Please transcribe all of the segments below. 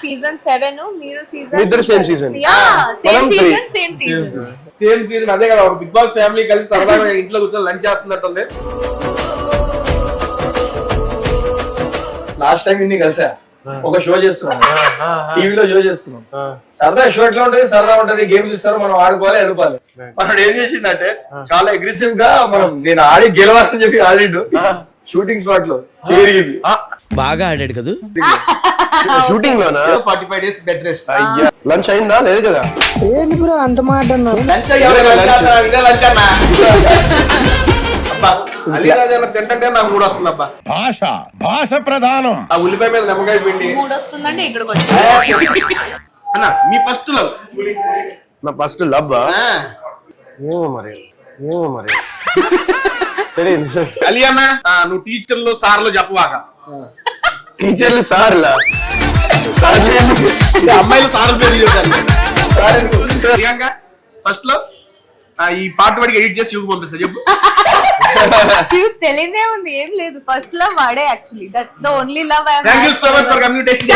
Season 7 మీరు season ఇద్దరు same season same season అదే కదా ఒక బిగ్ బాస్ ఫ్యామిలీ కలిసి సరదాగా ఇంట్లో కూర్చొని లంచ్ చేస్తున్నట్టుంది. లాస్ట్ టైం ఇన్ని కలిసా ఒక షో చేస్తున్నాం, టీవీలో షో చేస్తున్నాం. సరదా షో ఎట్లా ఉంటది, సరదా ఉంటది, గేమ్స్ ఇస్తారు, మనం ఆడుకోవాలి ఎడుకోవాలి. మనం ఏం చేసిందంటే చాలా అగ్రెసివ్ గా నేను ఆడి గెలవాలని చెప్పి ఆడిండు. షూటింగ్ స్పాట్ లో చేరింది, బాగా ఆడాడు కదా. షూటింగ్ లోనా 45 days బెడ్ రెస్ట్. లంచ్ అయిందా? లేదు కదా. ఏంటి బ్రో అంత మాట అన్నారు? లంచ్ తింటే నాకు మూడు వస్తుంది అబ్బా. భాష ప్రధానం. ఆ ఉల్లిపాయ మీద నిమ్మకాయ పిండి మూడు వస్తుందంటే ఇక్కడికి వచ్చి అన్న మీ ఫస్ట్ లవ్. నా ఫస్ట్ లవ్ ఏమో మరి తెలియదు. అలీ అన్న నువ్వు టీచర్లు సార్లు చెప్పవాక. టీచర్లు సార్లా? అమ్మాయిలు సార్లు పేరు ప్రియాంక ఫస్ట్ లో ఈ పాట వాడికి ఎడిట్ చేసి చూపు పంపిస్తా చెప్పు. తెలియదే ఉంది, ఏం లేదు. ఫస్ట్ లవ్ వాడే actually. That's the only love I have. Thank you so much for communication.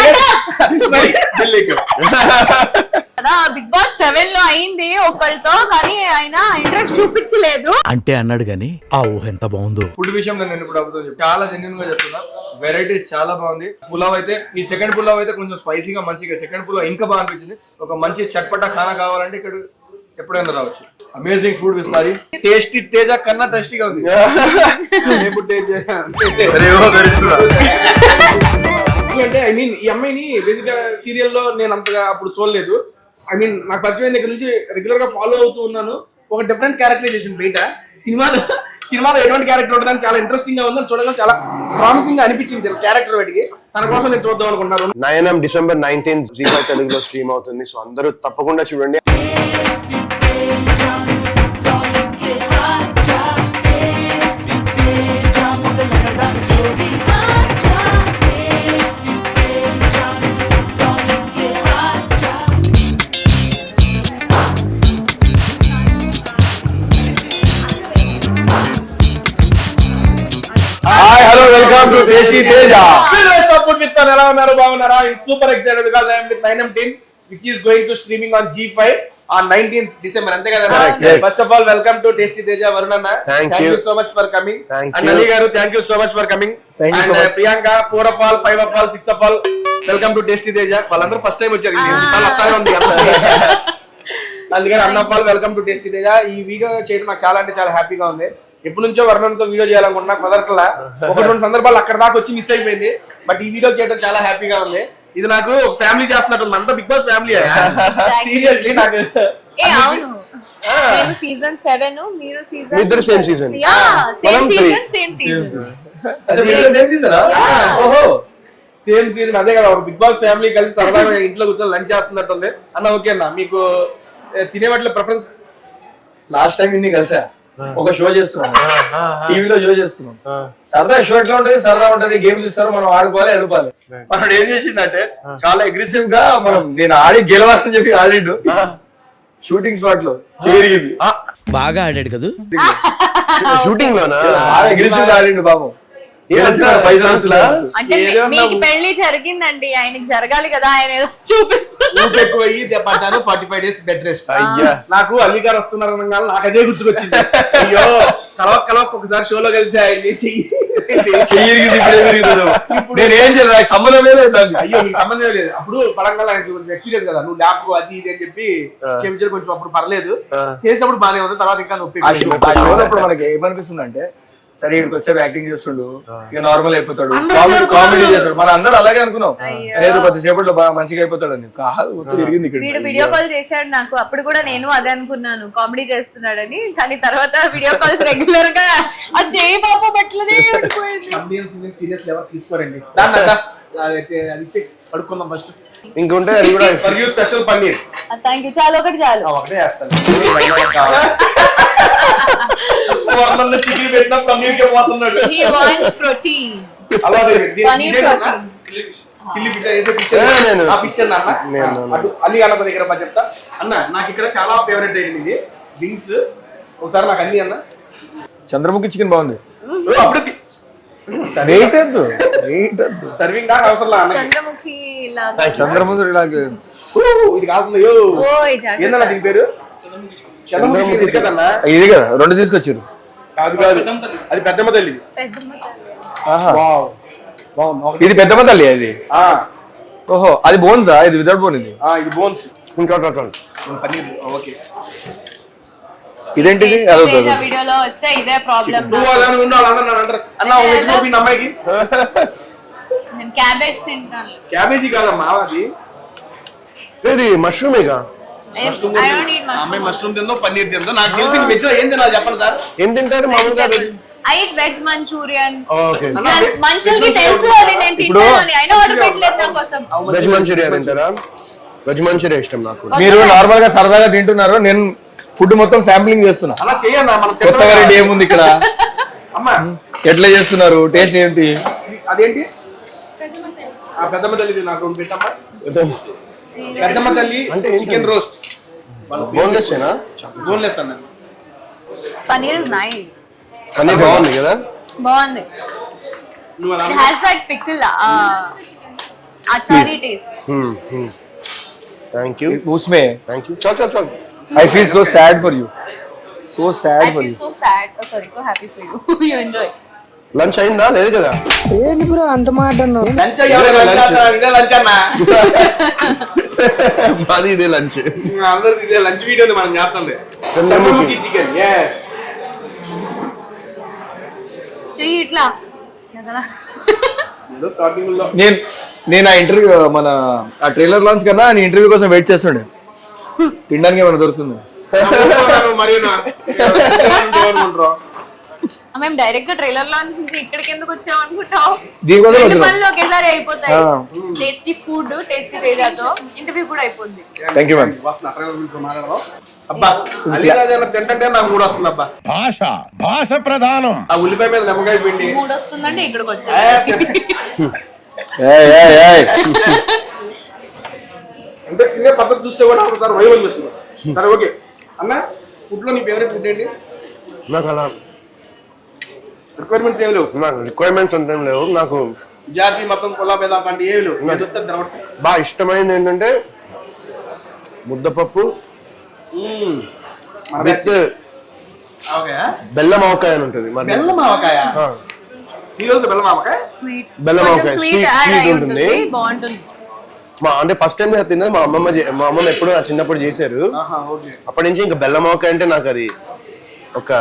కదా బిగ్ బాస్ 7 లో అయింది ఒకళ్ళతో, కానీ ఆయన ఇంట్రెస్ట్ చూపించలేదు అంటే అన్నాడు గాని ఆ ఊహ ఎంత బాగుందో. ఫుడ్ విషయం నేను ఇప్పుడు అబద్ధం చెప్పి చాలా జెన్యూన్ గా చెప్తున్నా. వెరైటీస్ చాలా బాగుంది. పులావ్ అయితే ఈ సెకండ్ పులావ్ అయితే కొంచెం స్పైసీగా మంచిగా, సెకండ్ పులావ్ ఇంకా బాగా అనిపించింది. ఒక మంచి చట్పటా ఖానా కావాలంటే ఇక్కడ ఎప్పుడైనా రావచ్చు. అమేజింగ్ ఫుడ్ ఇస్తుంది. టేస్టీ తేజ కన్నా టేస్టీగా ఉంది. అంటే ఐ మీన్ ఈ అమ్మాయిని బేసిక్ గా సీరియల్ లో నేను అంతగా అప్పుడు చూడలేదు. ఐ మీన్ నాకు పరిచయం దగ్గర నుంచి రెగ్యులర్ గా ఫాలో అవుతూ ఉన్నాను. ఒక డిఫరెంట్ క్యారెక్టరైజేషన్ బయట సినిమాలో ఎటువంటి క్యారెక్టర్ ఉంటుందని చాలా ఇంట్రెస్టింగ్ గా ఉందని చూడడం చాలా ప్రామిసింగ్ గా అనిపించింది క్యారెక్టర్ వాటికి. తన కోసం నేను చూద్దాం అనుకుంటున్నాను. 9 December 19th జీ5 తెలుగులో స్ట్రీమ్ అవుతుంది. సో అందరూ తప్పకుండా చూడండి. Hi hello welcome to tasty Teja. Support with ఎలా ఉన్నారు? బాగున్నారా? Super excited because I am with 9M team which is going to streaming on G5 on 19th December. అంతే కదా? First of all welcome to tasty Teja. Varun అన్న thank you so much for coming. And Ali గారు thank you so much for coming. And Priyanka 4 of all 5 of all 6 of all welcome to tasty Teja. వాళ్ళందరూ first time వచ్చారు. చాలా వస్తానే ఉంది అందుకని అన్న Paul welcome to tasty Teja. ఈ వీడియో చేయడం నాకు చాలా అంటే చాలా హ్యాపీగా ఉంది. ఎప్పటి నుంచో వర్ణంతో వీడియో చేయాలనుకుంటున్నా, కుదరట్లా. 1-2 సందర్భాలు అక్కడ దాకా వచ్చి మిస్ అయిపోయింది. బట్ ఈ వీడియో చేయడం చాలా హ్యాపీగా ఉంది. ఇది నాకు ఫ్యామిలీ చేస్తున్నట్టు ఉంది. అంతా బిగ్ బాస్ ఫ్యామిలీ. సీరియస్లీ నాకు సీజన్ 7 మీరు సీజన్ ఇద్దరు సేమ్ సీజన్. సేమ్ సీజన్ అదే కదా ఒక బిగ్ బాస్ ఫ్యామిలీ కలిసి సరదాగా ఇంట్లో కూర్చొని లంచ్ చేస్తున్నట్టుంది. అన్న ఓకే అన్న, మీకు తినే వాటిలో ప్రిఫరెన్స్? లాస్ట్ టైం ఇన్ని కలిసా ఒక షో చేస్తున్నాం, టీవీలో షో చేస్తున్నాం. సరదా షో ఎట్లా ఉంటది, సరదా ఉంటది, గేమ్స్ ఇస్తారు, మనం ఆడుకోవాలి ఎడుకోవాలి. మనం ఏం చేసిందంటే చాలా అగ్రెసివ్ గా నేను ఆడి గెలవాలని చెప్పి ఆడిండు. షూటింగ్ స్పాట్ లో చేరింది, బాగా ఆడాడు కదా. షూటింగ్ లోనా అగ్రెసివ్ గా ఆడిండు పాపం. అంటే మీకు పెళ్లి జరిగిందండి, ఆయనకి జరగాలి కదా, ఆయన చూపిస్తున్నారు. ఎక్కువ పడ్డాను 45 days బెడ్ రెస్ట్. నాకు అలీ గారు వస్తున్నారు అనగా నాకు అదే గుర్తుకొచ్చింది. అయ్యో కలవక్ ఒకసారి షోలో కలిసి ఆయన్ని నేనేం చేయలేదు, సంబంధమే లేదు. అయ్యో మీకు సంబంధమే లేదు. అప్పుడు పడంగా ఎక్స్పీరియన్స్ కదా, నువ్వు ల్యాప్ అది ఇది అని చెప్పి క్షమించడం కొంచెం అప్పుడు పర్లేదు, చేసినప్పుడు బాగానే ఉంది. తర్వాత ఇంకా నొప్పి. అప్పుడు మనకి ఏమనిపిస్తుంది అంటే సరే ఇక్కడికి వస్తే యాక్టింగ్ చేస్తుండు, ఇక నార్మల్ అయిపోతాడు, కామెడీ చేస్తాడు. మన అందరూ అలాగే అనుకున్నాం, లేదు కొద్దిసేపట్లో బాగా మంచిగా అయిపోతాడు అని. వీడు వీడియో కాల్ చేశాడు నాకు, అప్పుడు కూడా నేను అదే అనుకున్నాను కామెడీ చేస్తున్నాడని. కానీ తర్వాత వీడియో కాల్స్ రెగ్యులర్ గా అది చేయి బాబు బట్లనే సీరియస్ లెవెల్ తీసుకోరండి. పడుకుందాం ఫస్ట్. ఇంకుంటే అది కూడా స్పెషల్ పన్నీర్. Thank you. చాలా ఒకటి చాలు. ఒకటే వేస్తాను. చికెన్ పెట్టినా పన్నీర్ పోతున్నాడు. అలా చిల్లీ పిక్చర్ వేసే పిక్చర్ అన్న అల్లి గణపతి దగ్గర చెప్తా అన్న. నాకు ఇక్కడ చాలా ఫేవరెట్ అయింది ఇది వింగ్స్. ఒకసారి నాకు అన్ని అన్న. చంద్రముఖి చికెన్ బాగుంది. అప్పుడు చంద్రముఖి లాగా చంద్రముందరి లాగా ఇది కాదు యో. ఓయ్ ఏందన్నా దీని పేరు చంద్రముఖి ఇది కదన్నా ఇది కదా 2 తీసుకొచ్చారు. కాదు కాదు అది పెద్దమ్మ తల్లి పెద్దమ్మ ఆహా. బాగుంది ఇది పెద్దమ్మ తల్లి అది. ఆ ఓహో అది బోన్సా? ఇది వితౌట్ బోన్ ఇది. ఇది బోన్స్ ఇంకా పన్నీర్ ఓకే ఇదేంటిది? తేజ వీడియోలో వస్తే ఇదే ప్రాబ్లం నువ్వు అలా ఉండాలి అంటారు అన్న మీ అమ్మాయికి నేను క్యాబేజ్ తింటాను. క్యాబేజీ కాదమ్మా అది ఇది మష్రూమేగా. I don't eat mushroom. అమ్మాయి మష్రూమ్ తిందో పన్నీర్ తిందో నాకు తెలిసి వెజ్ లో ఏం తినాలి చెప్పండి సార్ ఏం తింటారు మామూలుగా? I eat veg Manchurian. Okay. మనుషులకి తెలుసు అది నేను తింటాను అని. అయినా ఆర్డర్ పెట్టలేదు నా కోసం. వెజ్ మంచూరియా తింటారా? వెజ్ మంచూరియా ఇష్టం నాకు. మీరు నార్మల్ గా సరదాగా తింటున్నారు, నేను ఫుడ్ మొత్తం శాంప్లింగ్ చేస్తున్నా. అలా చేయన్నా మనం కొత్త వెరైటీ ఏముంది ఇక్కడ, అమ్మా ఎట్లా చేస్తున్నారు, టేస్ట్ ఏంటి? అదేంటి ఆ పెద్దమ్మ తల్లి నాకు ఒకటి పెట్టమ్మా. పెద్దమ్మ తల్లి అంటే చికెన్ రోస్ట్ బోన్లెస్ ఏనా? బోన్లెస్ అన్న. Paneer is nice. పన్నీర్ బాగుంది కదా. బాగుంది. నువ్వు అలా It has that pickle achari taste. Thank you उसमें థ్యాంక్ యూ. చాలు చాలు చాలు. I feel so sad for you, so sad I for feel you. so sad. Oh sorry, so happy for you. You enjoy. Lunch అయిందా? లేదు కదా. ఏంటి bro అంత మాట అన్నావు? లంచ్ అయ్యాలి ఇదే లంచ్ అన్నా. మాది ఇదే లంచ్. అందరికి ఇదే లంచ్ వీడియో మనం చేస్తుంది. Chandramukhi chicken yes. చెయ్యి ఇట్లా. ఏదో స్టార్టింగ్ లో నేను ఆ ఇంటర్వ్యూ మన ఆ ట్రైలర్ లాంచ్ కన్నా నీ ఇంటర్వ్యూ కోసం వెయిట్ చేస్తుండే, తినడానికి ఏమైనా దొరుకుతుంది. మరి మేము డైరెక్ట్ గా ట్రైలర్ లాంచ్ నుంచి ఇక్కడికి ఎందుకు వచ్చాం అనుకుంటాం. దీనికోసం రెండు వచ్చినాం. పనులు ఒకేసారి అయిపోతాయి. ఆ. టేస్టీ ఫుడ్, టేస్టీ తేజాతో ఇంటర్వ్యూ కూడా అయిపోద్ది. Thank you ma'am. అబ్బా అలీరాజు తింటే నాకు మూడు వస్తుంది అబ్బా. భాష ప్రధానం. ఆ ఉల్లిపాయ మీద నిమ్మకాయ పిండి మూడు వస్తుందంటే ఇక్కడికి వచ్చాం. అంటే తినే పద్ధతి చూస్తే కూడా ఒకసారి వైవల్ చూస్తుంది. సరే ఓకే అన్న, ఫుడ్ లో నీ ఫేవరెట్ ఫుడ్ ఏంటి? నాకు అలా రిక్వైర్మెంట్స్ ఏమి లేవు, నాకు రిక్వైర్మెంట్స్ అంతేం లేవు. నాకు జాతి మతం కుల భేద పండి ఏమి లేవు. తినబడుతుంది. బాగా ఇష్టమైనది ఏంటంటే ముద్దపప్పు విత్ బెల్లం ఆవకాయ అని ఉంటుంది. మరి బెల్లం ఆవకాయ, ఈ రోజు బెల్లం ఆవకాయ స్వీట్ బెల్లం ఆవకాయ స్వీట్ ఉంటుంది. బాగుంటుంది. అంటే ఫస్ట్ టైం తిన్నది మా అమ్మమ్మ ఎప్పుడు నా చిన్నప్పుడు చేశారు. అప్పటి నుంచి ఇంకా బెల్లం ఆవకాయ అంటే నాకు అది ఒక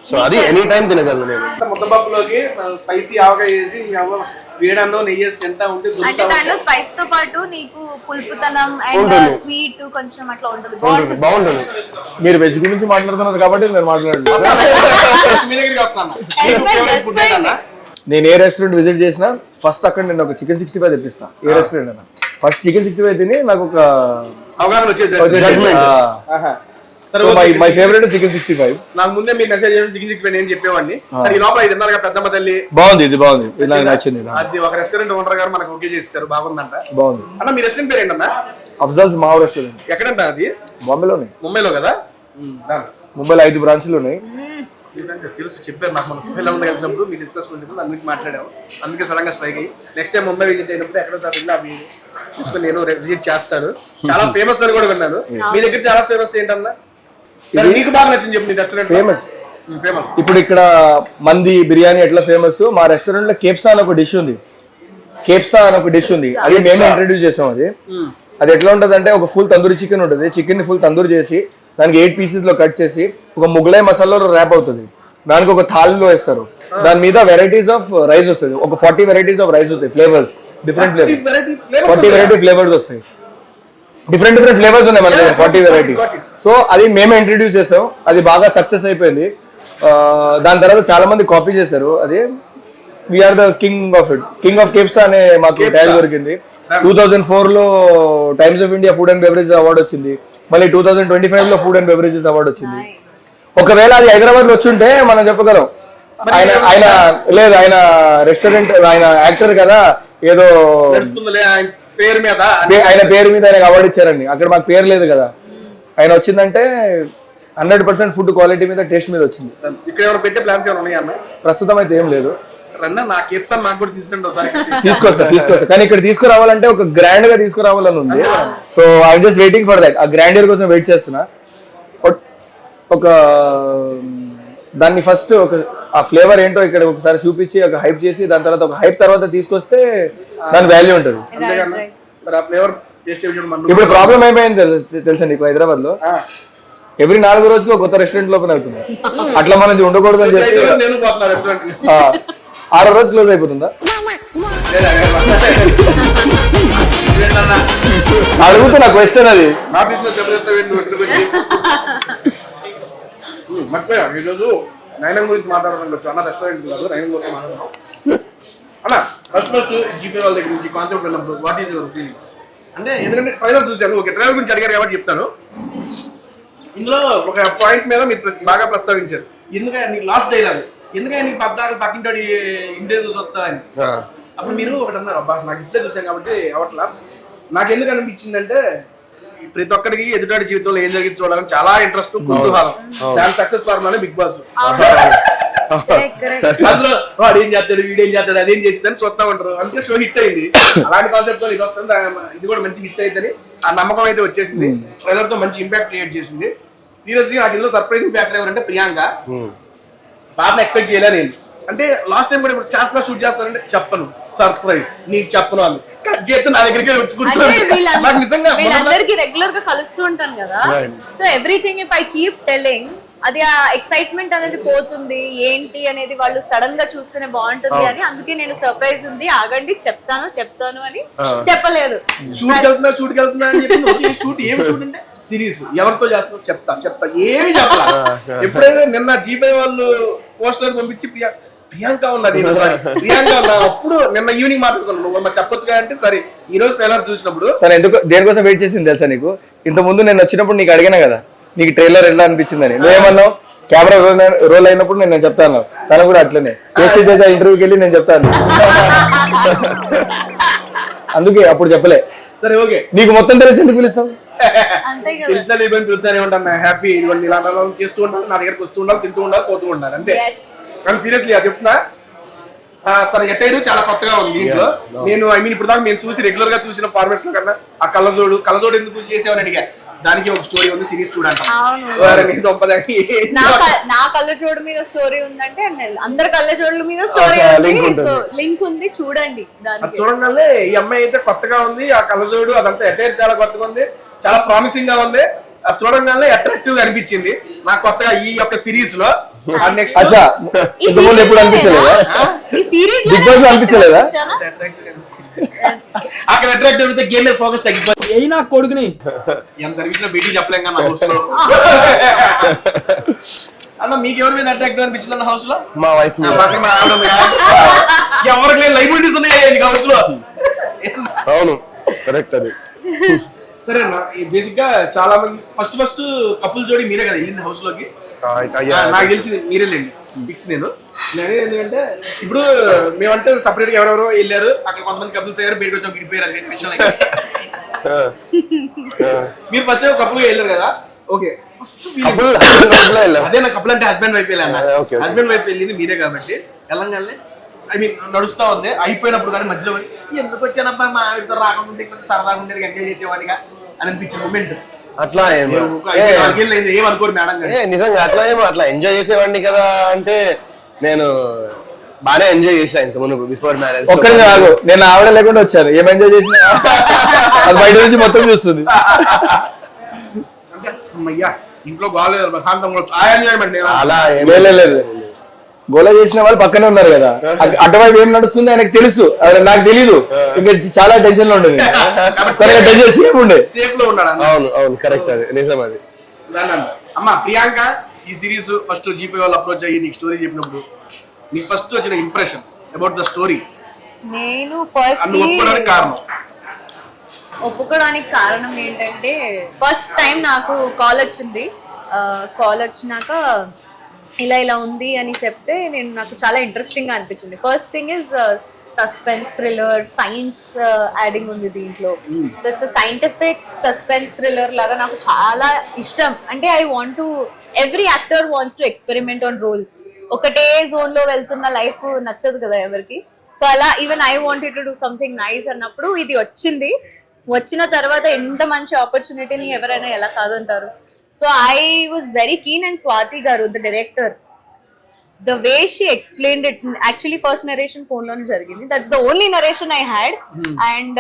సో అది ఎనీ టైం తినగలను నేను. ముద్దపప్పులోకి స్పైసీ ఆవకాయ వేసి వేడన్ను నెయ్యి వేసి తింటా ఉంటే అంటే దాంట్లో స్పైస్ తో పాటు నీకు పులుపుతనం అండ్ ఉంటుంది. స్వీట్ కొంచెం అట్లా ఉంటుంది. బాగుంటుంది బాగుంటుంది. మీరు వెజ్ గురించి మాట్లాడుతున్నారు కాబట్టి నేను మాట్లాడండి. మీ దగ్గరికి వస్తాను. ఫుడ్ That's ఏంటన్నా? నేను ఏ రెస్టారెంట్ విజిట్ చేసినా ఫస్ట్ అక్కడ నేను ఒక చికెన్ 65 తెప్పిస్తా. ఏ రెస్టారెంట్ అయినా ఫస్ట్ చికెన్ 65 తిని నాకు ఒక అవగాహన వచ్చేది. Judgment. సరే మై ఫేవరెట్ చికెన్ 65. నాకు ముందే మీ మెసేజ్ చేసి చికెన్ 65 నేను చెప్పేవాడిని. సరే ఈ లోపల ఇది తిన్నారు కదా పెద్దమ్మ తల్లి, బాగుంది, ఇది బాగుంది, ఇది నాకు నచ్చింది. అది ఒక రెస్టారెంట్ ఓనర్ గారు మనకు ఓకే చేస్తారు, బాగుందంట. బాగుంది. అన్న మీ రెస్టారెంట్ పేరు ఏంటన్నా? అఫ్జల్స్ మావ్ రెస్టారెంట్. ఎక్కడంట అది? బాంబేలోనే. ముంబైలో కదా? ముంబైలో 5 బ్రాంచ్లు ఉన్నాయి. తెలుసు, చెప్పారు నాకు. మన సుహేల్ అన్న కలిసినప్పుడు మీ డిస్కషన్ అందుకు మాట్లాడాము. అందుకే సడన్ గా స్ట్రైక్ అయ్యి నెక్స్ట్ టైం ముంబై విజిట్ అయినప్పుడు ఎక్కడో సార్ అవి చూసుకొని నేను విజిట్ చేస్తాను. చాలా ఫేమస్ అని కూడా విన్నాను. మీ దగ్గర చాలా ఫేమస్ ఏంటన్నా? మీకు బాగా నచ్చింది చెప్పు. మీ రెస్టారెంట్ ఫేమస్ ఫేమస్ ఇప్పుడు ఇక్కడ మంది బిర్యానీ ఎట్లా ఫేమస్, మా రెస్టారెంట్ లో కేప్సా అని ఒక డిష్ ఉంది. కేప్సా అని ఒక డిష్ ఉంది, అది మేమే ఇంట్రడ్యూస్ చేసాం. అది ఎట్లా ఉంటుంది అంటే ఒక ఫుల్ తందూరి చికెన్ ఉంటుంది. చికెన్ ని ఫుల్ తందూరి చేసి దానికి 8 pieces లో కట్ చేసి ఒక ముగ్లై మసాలాలో ర్యాప్ అవుతుంది. దానికి ఒక థాలీలో వేస్తారు. దాని మీద వెరైటీస్ ఆఫ్ రైస్ వస్తుంది. ఒక 40 వెరైటీస్ ఆఫ్ రైస్ వస్తాయి. Flavours different flavours 40 variety flavours వస్తాయి. డిఫరెంట్ ఫ్లేవర్స్ ఉన్నాయి మన దగ్గర 40 వెరైటీ. సో అది మేమే ఇంట్రడ్యూస్ చేసాం. అది బాగా సక్సెస్ అయిపోయింది. దాని తర్వాత చాలా మంది కాపీ చేశారు. అది we are the king of it, king of kabsa అనే మాకు ట్యాగ్ దొరికింది. 2004 లో Times of India food and beverages award వచ్చింది. మళ్ళీ 2025 లో ఫుడ్ అండ్ బెవరేజెస్ అవార్డు వచ్చింది. ఒకవేళ అది హైదరాబాద్ లో వచ్చుంటే మనం చెప్పగలం ఆయన లేదు, ఆయన రెస్టారెంట్, ఆయన యాక్టర్ కదా, ఏదో పేరు మీద ఆయన పేరు మీద ఆయనకు అవార్డు ఇచ్చారండి. అక్కడ మాకు పేరు లేదు కదా. ఆయన వచ్చిందంటే 100% ఫుడ్ క్వాలిటీ మీద, టేస్ట్ మీద వచ్చింది. ఇక్కడ పెట్టే ప్లాన్స్ ఏమైనా ఉన్నాయా అన్న? ప్రస్తుతం అయితే ఏం లేదు. డైరెక్టర్ అన్న నా కేప్సన్ నాకు కూడా తీసుకుంటే ఒకసారి తీసుకొస్తా కానీ ఇక్కడ తీసుకురావాలంటే ఒక గ్రాండ్ గా తీసుకురావాలని ఉంది. So I just waiting for that. ఆ గ్రాండియర్ కోసం వెయిట్ చేస్తున్నా. ఒక దాన్ని ఫస్ట్ ఒక ఆ ఫ్లేవర్ ఏంటో ఇక్కడ ఒకసారి చూపించి ఒక హైప్ చేసి దాని తర్వాత ఒక హైప్ తర్వాత తీసుకొస్తే దాని వాల్యూ ఉంటుంది. అంతేకన్నా మరి ఆ ఫ్లేవర్ టేస్ట్ ఇప్పుడు ప్రాబ్లం అయిపోయింది తెలుసా నీకు హైదరాబాద్ లో ఎవ్రీ 4 రోజుకి ఒక కొత్త రెస్టారెంట్ ఓపెన్ అవుతుంది. అట్లా మనది ఉండకూడదు అని చెప్పి నేను పోతున్నా రెస్టారెంట్ కి 6 రోజు క్లోజ్ అయిపోతుందా అడుగుతున్నా క్వశ్చన్ అది. నా బిజినెస్ మర్చిపోయా ఈరోజు నైనం గురించి మాట్లాడాలనుకోవచ్చు అన్న. రెస్టారెంట్ కాదు నైనం గురించి మాట్లాడదాం అన్న. ఫస్ట్ జీపీ వాళ్ళ దగ్గర నుంచి కాన్సెప్ట్ వెళ్ళినప్పుడు వాట్ ఈస్ యువర్ ఫీలింగ్ అంటే ఎందుకంటే ట్రైలర్ చూశాను. ఓకే ట్రైలర్ గురించి అడిగారు కాబట్టి చెప్తాను. ఇందులో ఒక పాయింట్ మీద మీరు బాగా ప్రస్తావించారు. ఎందుకంటే నీకు లాస్ట్ డైలాగ్ ఎందుకంటే నీకు పక్కింటి ఇండియా చూసి వస్తా అని. అప్పుడు మీరు ఒకటి అన్నారు అబ్బా నాకు ఇట్లే చూసాం కాబట్టి అవట్లా. నాకు ఎందుకు అనిపించిందంటే ప్రతి ఒక్కరికి ఎదుటాడి జీవితంలో ఏం జరిగింది చూడాలని చాలా ఇంట్రెస్ట్ కుతూహలం. దాని సక్సెస్ ఫార్మ్ బిగ్ బాస్. అందులో వాడు ఏం చేస్తాడు వీడు ఏం చేస్తాడు అదేం చేసిందని చూస్తా ఉంటారు. అందుకే షో హిట్ అయింది. అలాంటి కాన్సెప్ట్ తో ఇది వస్తుంది. ఇది కూడా మంచి హిట్ అవుతుంది ఆ నమ్మకం అయితే వచ్చేసింది. ట్రైలర్ తో మంచి ఇంపాక్ట్ క్రియేట్ చేసింది. సీరియస్లీ నాకు ఇందులో సర్ప్రైజింగ్ ఫ్యాక్టర్ ఎవరంటే ప్రియాంక. బాగా ఎక్స్పెక్ట్ చేయలే నేను. అంటే లాస్ట్ టైం కూడా ఇప్పుడు చేస్తున్నా షూట్ చేస్తానంటే చెప్పను సర్ప్రైజ్ నీకు చెప్పను అని కట్ చేస్తే నా దగ్గరికి వీళ్ళందరికీ రెగ్యులర్ గా కలుస్తూ ఉంటాను కదా. So everything if I keep telling అది ఆ ఎక్సైట్మెంట్ అనేది పోతుంది. ఏంటి అనేది వాళ్ళు సడన్ గా చూస్తేనే బాగుంటుంది అని అందుకే నేను సర్ప్రైజ్ ఉంది ఆగండి చెప్తాను అని చెప్పలేదు. షూట్ వెళ్తున్నా అని చెప్పి షూట్ ఏమి షూట్ అంటే సిరీస్ ఎవరితో చేస్తున్నావు చెప్తా ఏమి చెప్పాల. ఎప్పుడైతే నిన్న జీపే వాళ్ళు పోస్టర్ పంపించి ప్రియాంక ఉన్నది అప్పుడు నిన్న ఈవినింగ్ మాట్లాడుకున్నాను. నువ్వు చెప్పొచ్చు అంటే సరే ఈ రోజు ట్రైలర్ చూసినప్పుడు తను ఎందుకు దేనికోసం వెయిట్ చేసింది తెలుసా నీకు? ఇంత ముందు నేను వచ్చినప్పుడు నీకు అడిగినా కదా నీకు ట్రైలర్ ఎలా అనిపించిందని. నువ్వేమన్నావు కెమెరా రోల్ అయినప్పుడు నేను చెప్తాను. తను కూడా అట్లనే ఇంటర్వ్యూకి వెళ్ళి నేను చెప్తాను. అందుకే అప్పుడు చెప్పలే. సరే ఓకే నీకు మొత్తం తెలిసి ఎందుకు పిలుస్తావు? తెలిసిన పిలుస్తానే ఉంటాను. హ్యాపీ ఇవన్నీ ఇలా చేస్తూ ఉంటాను. నా దగ్గరకు వస్తూ ఉండాలి తింటూ ఉండాలి పోతూ ఉండాలి అంతే. కానీ సీరియస్లీ అది చెప్తున్నా తన ఎటైరు చాలా కొత్తగా ఉంది దీంట్లో. నేను ఇప్పుడు దాకా మేము చూసి రెగ్యులర్ గా చూసిన ఫార్మాట్స్ లో కన్నా ఆ కళ్ళజోడు ఎందుకు చేసావని అడిగా. దానికి ఒక స్టోరీ ఉంది సిరీస్ చూడండి. నా కళ్ళజోడు మీద స్టోరీ ఉందంటే అందరి కళ్ళజోడుల మీద స్టోరీ లింక్ ఉంది చూడండి. చూడండి ఈ అమ్మాయి అయితే కొత్తగా ఉంది. ఆ కళ్ళజోడు అదంతా ఎటైర్ చాలా కొత్తగా ఉంది. చాలా ప్రామిసింగ్ గా ఉంది. చూడంగానే అట్రాక్టివ్ గా అనిపించింది నాకు కొత్తగా ఈ యొక్క సిరీస్ లో. ఎప్పుడు అనిపించలేదా? అనిపించలేదా? అక్కడ అట్రాక్టివ్ అయితే గేమ్ మీద ఫోకస్ తగ్గిపోయింది. ఏ నా కొడుకుని ఎంత రివ్యూలో బీటీ చెప్పలేం కదా హౌస్ లో. అన్న మీకు ఎవరి మీద అట్రాక్టివ్ అనిపించింది అన్న హౌస్ లో? మా వైఫ్. ఎవరికి లేని లైబిలిటీస్ ఉన్నాయి హౌస్ లో. అవును కరెక్ట్ అది. సరే అన్న బేసిక్ గా చాలా మంది ఫస్ట్ కపుల్ జోడి మీరే కదా వెళ్ళింది హౌస్ లోకి. నాకు తెలిసి మీరే లేండి ఫిక్స్. నేను ఎందుకంటే ఇప్పుడు మేమంటే సపరేట్ గా ఎవరెవరో వెళ్ళారు. అక్కడ కొంతమంది కపుల్స్ అయ్యారు బయటకు వచ్చాం విడిపోయారు అనే విషయం. మీరు ఫస్ట్ కపుల్ గా వెళ్ళారు కదా. ఓకే అదే నా కపుల్ అంటే హస్బెండ్ వైఫ్ వెళ్ళాను. హస్బెండ్ వైఫ్ వెళ్ళింది మీరే కాబట్టి వెళ్ళంగానే ఐ మీన్ నడుస్తా ఉంది. అయిపోయినప్పుడు కానీ మధ్యలో ఎందుకు వచ్చానబ్బా మా ఆవిడతో రాకుండా కొంచెం సరదాగా ఉండేది ఎంజాయ్ చేసేవాడిగా అని అనిపించిన మూమెంట్. అట్లా ఏమనుకోరు మేడం నిజంగా అట్లా ఎంజాయ్ చేసేవాడిని కదా. అంటే నేను బాగా ఎంజాయ్ చేసా ఇంత ముందు బిఫోర్ మ్యారేజ్. ఒక్కరి కాదు నేను ఆవిడ లేకుండా వచ్చాను. ఏం ఎంజాయ్ చేసిన అది బయట నుంచి మొత్తం చూస్తుంది. అమ్మయ్యా ఇంట్లో బాగాలేదు అలా లేదు. గోల చేసిన వాళ్ళు పక్కనే ఉన్నారు కదా. అటువైపు ఏం నడుస్తుంది ఆయనకు తెలుసు. నాకు తెలీదు. ఇంకా చాలా టెన్షన్ లో ఉండేది. సేఫ్ లో ఉన్నాడు. అవును అవును కరెక్ట్ అది నిజం అది. అమ్మా ప్రియాంక ఈ సిరీస్ ఫస్ట్ జీపీ వాళ్ళు అప్రోచ్ అయ్యి నీకు స్టోరీ చెప్పినప్పుడు నీకు ఫస్ట్ వచ్చిన ఇంప్రెషన్ అబౌట్ ద స్టోరీ? నేను ఫస్ట్ ఒప్పుకోవడానికి కారణం ఏంటంటే ఫస్ట్ టైం నాకు కాల్ వచ్చింది. కాల్ వచ్చినాక ఇలా ఉంది అని చెప్తే నాకు చాలా ఇంట్రెస్టింగ్ గా అనిపించింది. First thing is suspense thriller, science adding ఉంది దీంట్లో. So it's scientific suspense thriller లాగా నాకు చాలా ఇష్టం. అంటే I want to, every actor wants to experiment on roles. ఒకటే జోన్ లో వెళ్తున్న లైఫ్ నచ్చదు కదా ఎవరికి. సో అలా even I wanted to do something nice అన్నప్పుడు ఇది వచ్చింది. వచ్చిన తర్వాత ఎంత మంచి ఆపర్చునిటీని ఎవరైనా ఎలా కాదంటారు. So I was very keen, and Swathi గారు the director, the way she explained it, actually first narration phone లోనే జరిగింది. that's the only narration I had. and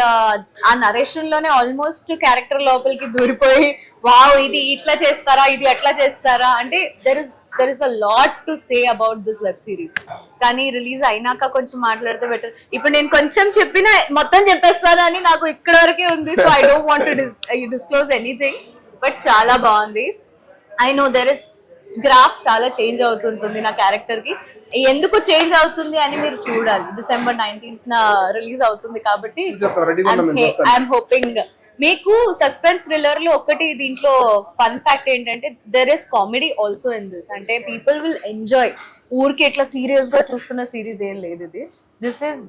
ఆ narration లోనే ఆల్మోస్ట్ క్యారెక్టర్ లోపలికి దూరిపోయి వావ్ ఇది ఇట్లా చేస్తారా, ఇది అట్లా చేస్తారా అంటే there is a lot to say about this web series. కానీ రిలీజ్ అయినాక కొంచెం మాట్లాడితే బెటర్. ఇప్పుడు నేను కొంచెం చెప్పిన మొత్తం చెప్పేస్తాను అని నాకు ఇక్కడ వరకే ఉంది. So I don't want to disclose anything. But చాలా బాగుంది. I know there is graph చాలా చేంజ్ అవుతుంటుంది నా క్యారెక్టర్ కి. ఎందుకు చేంజ్ అవుతుంది అని మీరు చూడాలి. December 19th రిలీజ్ అవుతుంది కాబట్టి ఐఎమ్ హోపింగ్. మీకు సస్పెన్స్ థ్రిల్లర్ లో ఒకటి దీంట్లో ఫన్ ఫ్యాక్ట్ ఏంటంటే there is comedy also in this. అంటే పీపుల్ విల్ ఎంజాయ్. ఊరికి ఎట్లా సీరియస్ గా చూస్తున్న సిరీస్ ఏం లేదు ఇది.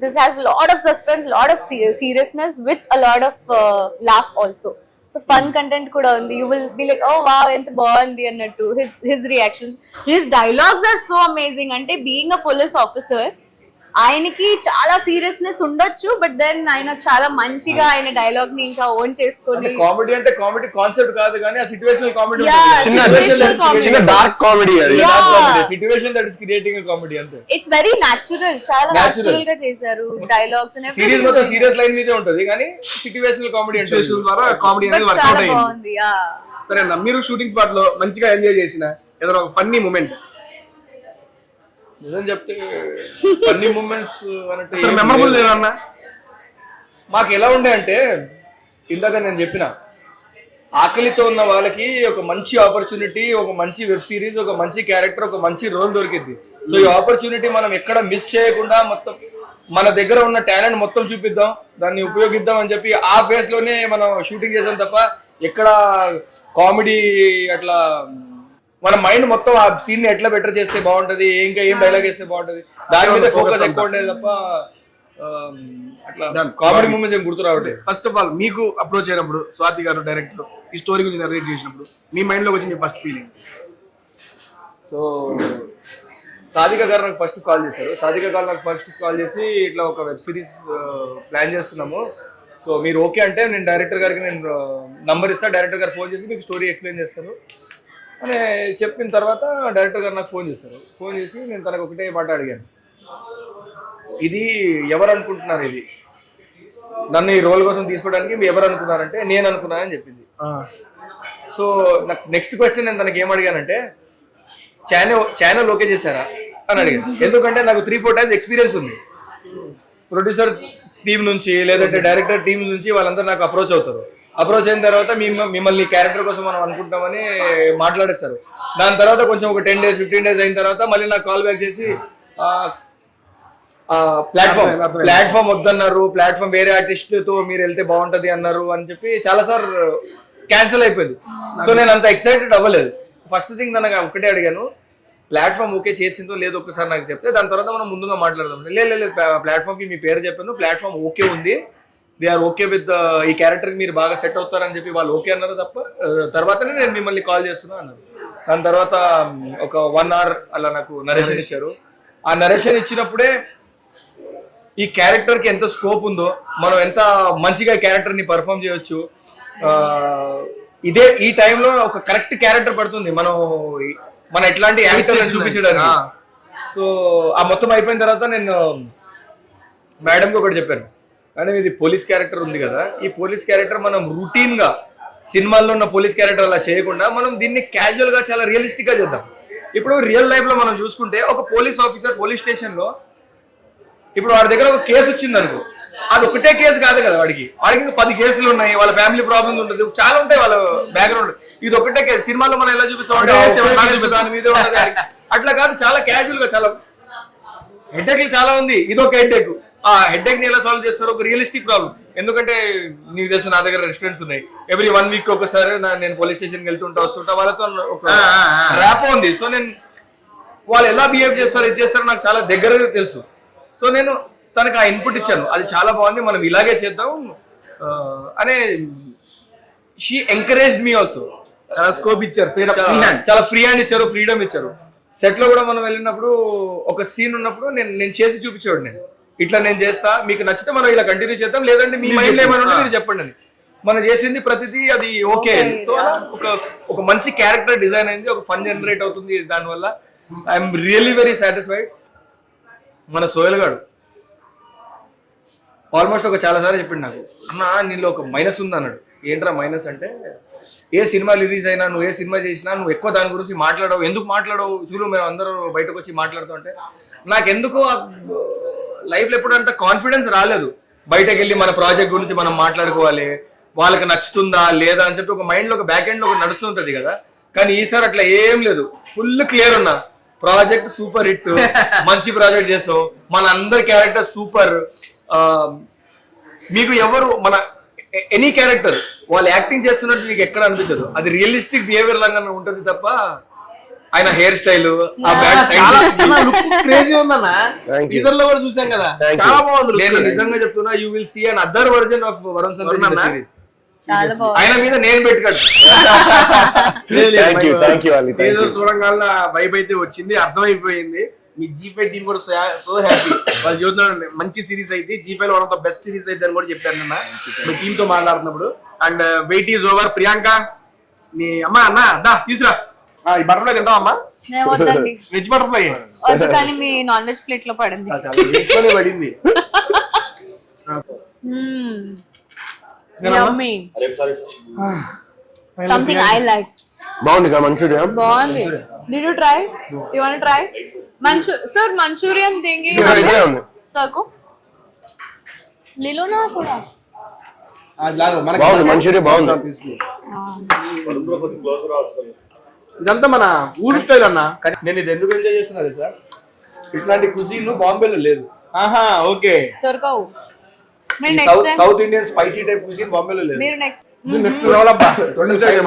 This has lot of suspense, lot of seriousness with a lot of laugh also. So fun content కూడా ఉంది. You will be like oh wow ఎంత బాగుంది అన్నట్టు. His reactions, his dialogues are so amazing. అంటే being a police officer ఆయనకి చాలా seriousness ఉండొచ్చు, but then ఆయన చాలా మంచిగా ఆయన డైలాగ్ ని ఇంకా ఓన్ చేసుకొని. కామెడీ అంటే కామెడీ కాన్సెప్ట్ కాదు కానీ ఆ సిచువేషనల్ కామెడీ, చిన్న డార్క్ కామెడీ, అది situation that is creating a comedy అంతే. ఇట్స్ వెరీ న్యాచురల్, చాలా న్యాచురల్ గా చేశారు డైలాగ్స్. సీరియస్ మొత్తం సీరియస్ లైన్ మీదే ఉంటది కానీ సిచువేషనల్ కామెడీ అంటే ద్వారా కామెడీ అనేది వర్క్ చాలా అవుట్ బాగుంది. సరే అన్న, మీరు షూటింగ్ స్పాట్ లో మంచిగా ఎంజాయ్ చేసిన ఏదైనా ఒక ఫన్నీ మూమెంట్ నిజం చెప్తే ఫన్నీ మూమెంట్స్ అంటే మెమరబుల్ లేదన్నా? మాకు ఎలా ఉండే అంటే ఇందాక నేను చెప్పిన ఆకలితో ఉన్న వాళ్ళకి ఒక మంచి ఆపర్చునిటీ, ఒక మంచి వెబ్ సిరీస్, ఒక మంచి క్యారెక్టర్, ఒక మంచి రోల్ దొరికింది. సో ఈ ఆపర్చునిటీ మనం ఎక్కడ మిస్ చేయకుండా మొత్తం మన దగ్గర ఉన్న టాలెంట్ మొత్తం చూపిద్దాం, దాన్ని ఉపయోగిద్దాం అని చెప్పి ఆ ఫేజ్ లోనే మనం షూటింగ్ చేసాం తప్ప ఎక్కడ కామెడీ అట్లా మన మైండ్ మొత్తం ఆ సీన్ ని ఎట్లా బెటర్ చేస్తే బాగుంటది, ఇంకా ఏం డైలాగ్ వేస్తే బాగుంటది దాని మీద ఫోకస్ ఎక్కువ ఉండేది తప్ప అట్లా కామెడీ మూమెంట్స్ ఏం గుర్తు రావట్లేదు. ఫస్ట్ ఆఫ్ ఆల్ మీకు అప్రోచ్ అయినప్పుడు స్వాతి గారు డైరెక్టర్ ఈ స్టోరీ గురించి నరేట్ చేసినప్పుడు మీ మైండ్ లోకి వచ్చిన ఫస్ట్ ఫీలింగ్? సో సాధిక గారు నాకు ఫస్ట్ కాల్ చేశారు. సాధిక గారు నాకు ఫస్ట్ కాల్ చేసి ఇట్లా ఒక వెబ్ సిరీస్ ప్లాన్ చేస్తున్నాము, సో మీరు ఓకే అంటే నేను డైరెక్టర్ గారికి నేను నంబర్ ఇస్తాను, డైరెక్టర్ గారు ఫోన్ చేసి మీకు స్టోరీ ఎక్స్ప్లెయిన్ చేస్తాను అని చెప్పిన తర్వాత డైరెక్టర్ గారు నాకు ఫోన్ చేశారు. ఫోన్ చేసి నేను తనకు ఒకటే మాట అడిగాను, ఇది ఎవరు అనుకుంటున్నారు, ఇది నన్ను ఈ రోల్ కోసం తీసుకోవడానికి మీరు ఎవరు అనుకున్నారంటే నేను అనుకున్నానని చెప్పింది. సో నాకు నెక్స్ట్ క్వశ్చన్ నేను తనకి ఏం అడిగానంటే ఛానల్ ఓకే చేశారా అని అడిగాను. ఎందుకంటే నాకు 3-4 టైమ్స్ ఎక్స్పీరియన్స్ ఉంది. ప్రొడ్యూసర్ టీమ్ నుంచి లేదంటే డైరెక్టర్ టీమ్ నుంచి వాళ్ళందరూ నాకు అప్రోచ్ అవుతారు. అప్రోచ్ అయిన తర్వాత మిమ్మల్ని క్యారెక్టర్ కోసం మనం అనుకుంటామని మాట్లాడేస్తారు. దాని తర్వాత కొంచెం ఒక 10 days 15 days అయిన తర్వాత మళ్ళీ నాకు కాల్ బ్యాక్ చేసి ప్లాట్ఫామ్ వద్దన్నారు, ప్లాట్ఫామ్ వేరే ఆర్టిస్ట్ తో మీరు వెళ్తే బాగుంటది అన్నారు అని చెప్పి చాలా సార్లు క్యాన్సిల్ అయిపోయింది. సో నేను అంత ఎక్సైటెడ్ అవ్వలేదు. ఫస్ట్ థింగ్ నాకు ఒకటే అడిగాను, ప్లాట్ఫామ్ ఓకే చేసిందో లేదో ఒకసారి నాకు చెప్తే దాని తర్వాత మనం ముందుగా మాట్లాడదాం. లేదు ప్లాట్ఫామ్ కి మీ పేరు చెప్పాను, ప్లాట్ఫామ్ ఓకే ఉంది, దే ఆర్ ఓకే విత్ ఈ క్యారెక్టర్ మీరు బాగా సెట్ అవుతారని చెప్పి వాళ్ళు ఓకే అన్నారు తప్ప తర్వాతనే నేను మిమ్మల్ని కాల్ చేస్తున్నా అన్నారు. దాని తర్వాత ఒక 1 hour అలా నాకు నరేషన్ ఇచ్చారు. ఆ నరేషన్ ఇచ్చినప్పుడే ఈ క్యారెక్టర్ కి ఎంత స్కోప్ ఉందో, మనం ఎంత మంచిగా క్యారెక్టర్ ని పర్ఫామ్ చేయొచ్చు, ఈ టైంలో ఒక కరెక్ట్ క్యారెక్టర్ పడుతుంది మన ఎట్లాంటి యాక్టర్ చూపించడానికి. సో ఆ మొత్తం అయిపోయిన తర్వాత నేను మేడంకి ఒకటి చెప్పాను, మేడం ఇది పోలీస్ క్యారెక్టర్ ఉంది కదా, ఈ పోలీస్ క్యారెక్టర్ మనం రూటీన్ గా సినిమాల్లో ఉన్న పోలీస్ క్యారెక్టర్ అలా చేయకుండా మనం దీన్ని క్యాజువల్ గా చాలా రియలిస్టిక్ గా చేద్దాం. ఇప్పుడు రియల్ లైఫ్ లో మనం చూసుకుంటే ఒక పోలీస్ ఆఫీసర్ పోలీస్ స్టేషన్ లో ఇప్పుడు వాడి దగ్గర ఒక కేసు వచ్చింది అనుకో, అది ఒకటే కేసు కాదు కదా, వాడికి ఇంకా 10 కేసులు ఉన్నాయి, వాళ్ళ ఫ్యామిలీ ప్రాబ్లమ్స్ ఉంటుంది, చాలా ఉంటాయి వాళ్ళ బ్యాక్గ్రౌండ్. ఇది ఒకటే కేసు. సినిమాలో మనం ఎలా చూపిస్తాం దాని మీద అట్లా కాదు, చాలా క్యాజువల్ గా, చాలా హెడ్ఏక్ చాలా ఉంది, ఇది ఒక హెడ్ఏక్. ఆ హెడ్ఏక్ ని ఎలా సాల్వ్ చేస్తారు, ఒక రియలిస్టిక్ ప్రాబ్లం. ఎందుకంటే నీకు తెలుసు నా దగ్గర రెస్టారెంట్స్ ఉన్నాయి, ఎవ్రీ 1 week ఒకసారి నేను పోలీస్ స్టేషన్కి వెళ్తుంటా వస్తుంటా, వాళ్ళతో ఒక ర్యాప్ ఉంది. సో నేను వాళ్ళు ఎలా బిహేవ్ చేస్తారు ఇది చేస్తారో నాకు చాలా దగ్గరగా తెలుసు. సో నేను తనకు ఆ ఇన్పుట్ ఇచ్చాను, అది చాలా బాగుంది, మనం ఇలాగే చేద్దాం అనే she encourage me also. Scope ఇచ్చారు, చాలా ఫ్రీ హ్యాండ్ ఇచ్చారు, ఫ్రీడమ్ ఇచ్చారు. సెట్ లో కూడా మనం వెళ్ళినప్పుడు ఒక సీన్ ఉన్నప్పుడు నేను చేసి చూపించాడు, నేను ఇట్లా నేను చేస్తా, మీకు నచ్చితే మనం ఇలా కంటిన్యూ చేద్దాం, లేదంటే మీ మైండ్ ఏమైనా ఉంటే మీరు చెప్పండి అని. మనం చేసింది ప్రతిదీ అది ఓకే. సో అలా ఒక మంచి క్యారెక్టర్ డిజైన్ అయింది, ఒక ఫన్ జనరేట్ అవుతుంది దానివల్ల. I'm really very satisfied. మన సోయల్ గాడు ఆల్మోస్ట్ ఒక చాలా సార్లు చెప్పిండు నాకు, అన్న నీలో ఒక మైనస్ ఉంది అన్నాడు. ఏంట్రా మైనస్ అంటే, ఏ సినిమా రిలీజ్ అయినా, నువ్వు ఏ సినిమా చేసినా నువ్వు ఎక్కువ దాని గురించి మాట్లాడవు, ఎందుకు మాట్లాడవు, చూడు మేము అందరూ బయటకు వచ్చి మాట్లాడుతూ ఉంటే నాకెందుకో లైఫ్లో ఎప్పుడు అంత కాన్ఫిడెన్స్ రాలేదు. బయటకు వెళ్ళి మన ప్రాజెక్ట్ గురించి మనం మాట్లాడుకోవాలి, వాళ్ళకి నచ్చుతుందా లేదా అని చెప్పి ఒక మైండ్లో ఒక బ్యాక్ ఎండ్ ఒక నడుస్తుంటది కదా. కానీ ఈసారి అట్లా ఏం లేదు, ఫుల్ క్లియర్ ఉన్నా. ప్రాజెక్ట్ సూపర్ హిట్, మంచి ప్రాజెక్ట్ చేసాం, మన అందరి క్యారెక్టర్ సూపర్. మీకు ఎవరు మన ఎనీ క్యారెక్టర్ వాళ్ళు యాక్టింగ్ చేస్తున్నట్టు మీకు ఎక్కడ అనిపించదు, అది రియలిస్టిక్ బిహేవియర్ లాగా ఉంటుంది తప్ప ఆయన హెయిర్ స్టైల్ ఆ బ్యాడ్ క్రేజీ ఉందన్న. టీజర్ లో కూడా చూసాం కదా, చాలా బాగుంది. నేను నిజంగా చెప్తున్నా, you will see another version of Varun Sandesh series. చాలా బాగుంది. ఆయన మీద నేను పెట్టుకోండి. చూడంగా వైబ్ అయితే వచ్చింది, అర్థమైపోయింది. మీ జీపే టీం కూడా సో హ్యాపీ. వాళ్ళు చూస్తున్నారు మంచి సిరీస్ అయితే, జీపే లో one of the best series అయితే అని కూడా చెప్పాను నిన్న మీ టీమ్ తో మాట్లాడుతున్నప్పుడు. And wait is over. Priyanka నీ అమ్మ అన్న దా తీసురా, ఈ బటర్ఫ్లై తింటావా అమ్మా? వెజ్ బటర్ఫ్లై కానీ మీ నాన్ వెజ్ ప్లేట్ లో పడింది, పడింది. Something I like. బాగుంది కదా మంచూరియా? బాగుంది. Did you try? You want to try? Sir, Manchurian देंगे sir को. ले लो ना थोड़ा. బాగుంది మంచూరియా, బాగుంది. ఇదంతా మన ఊరి స్టైల్ అన్న. నేను ఇది ఎందుకు ఎంజాయ్ చేస్తున్నా తెలుసా, ఇట్లాంటి కుజీన్ బాంబేలో లేదు. ఆహా ఓకే. దొరకవు. మీరు next time South Indian spicy type cuisine బాంబేలో లేదు. మీరు నెక్స్ట్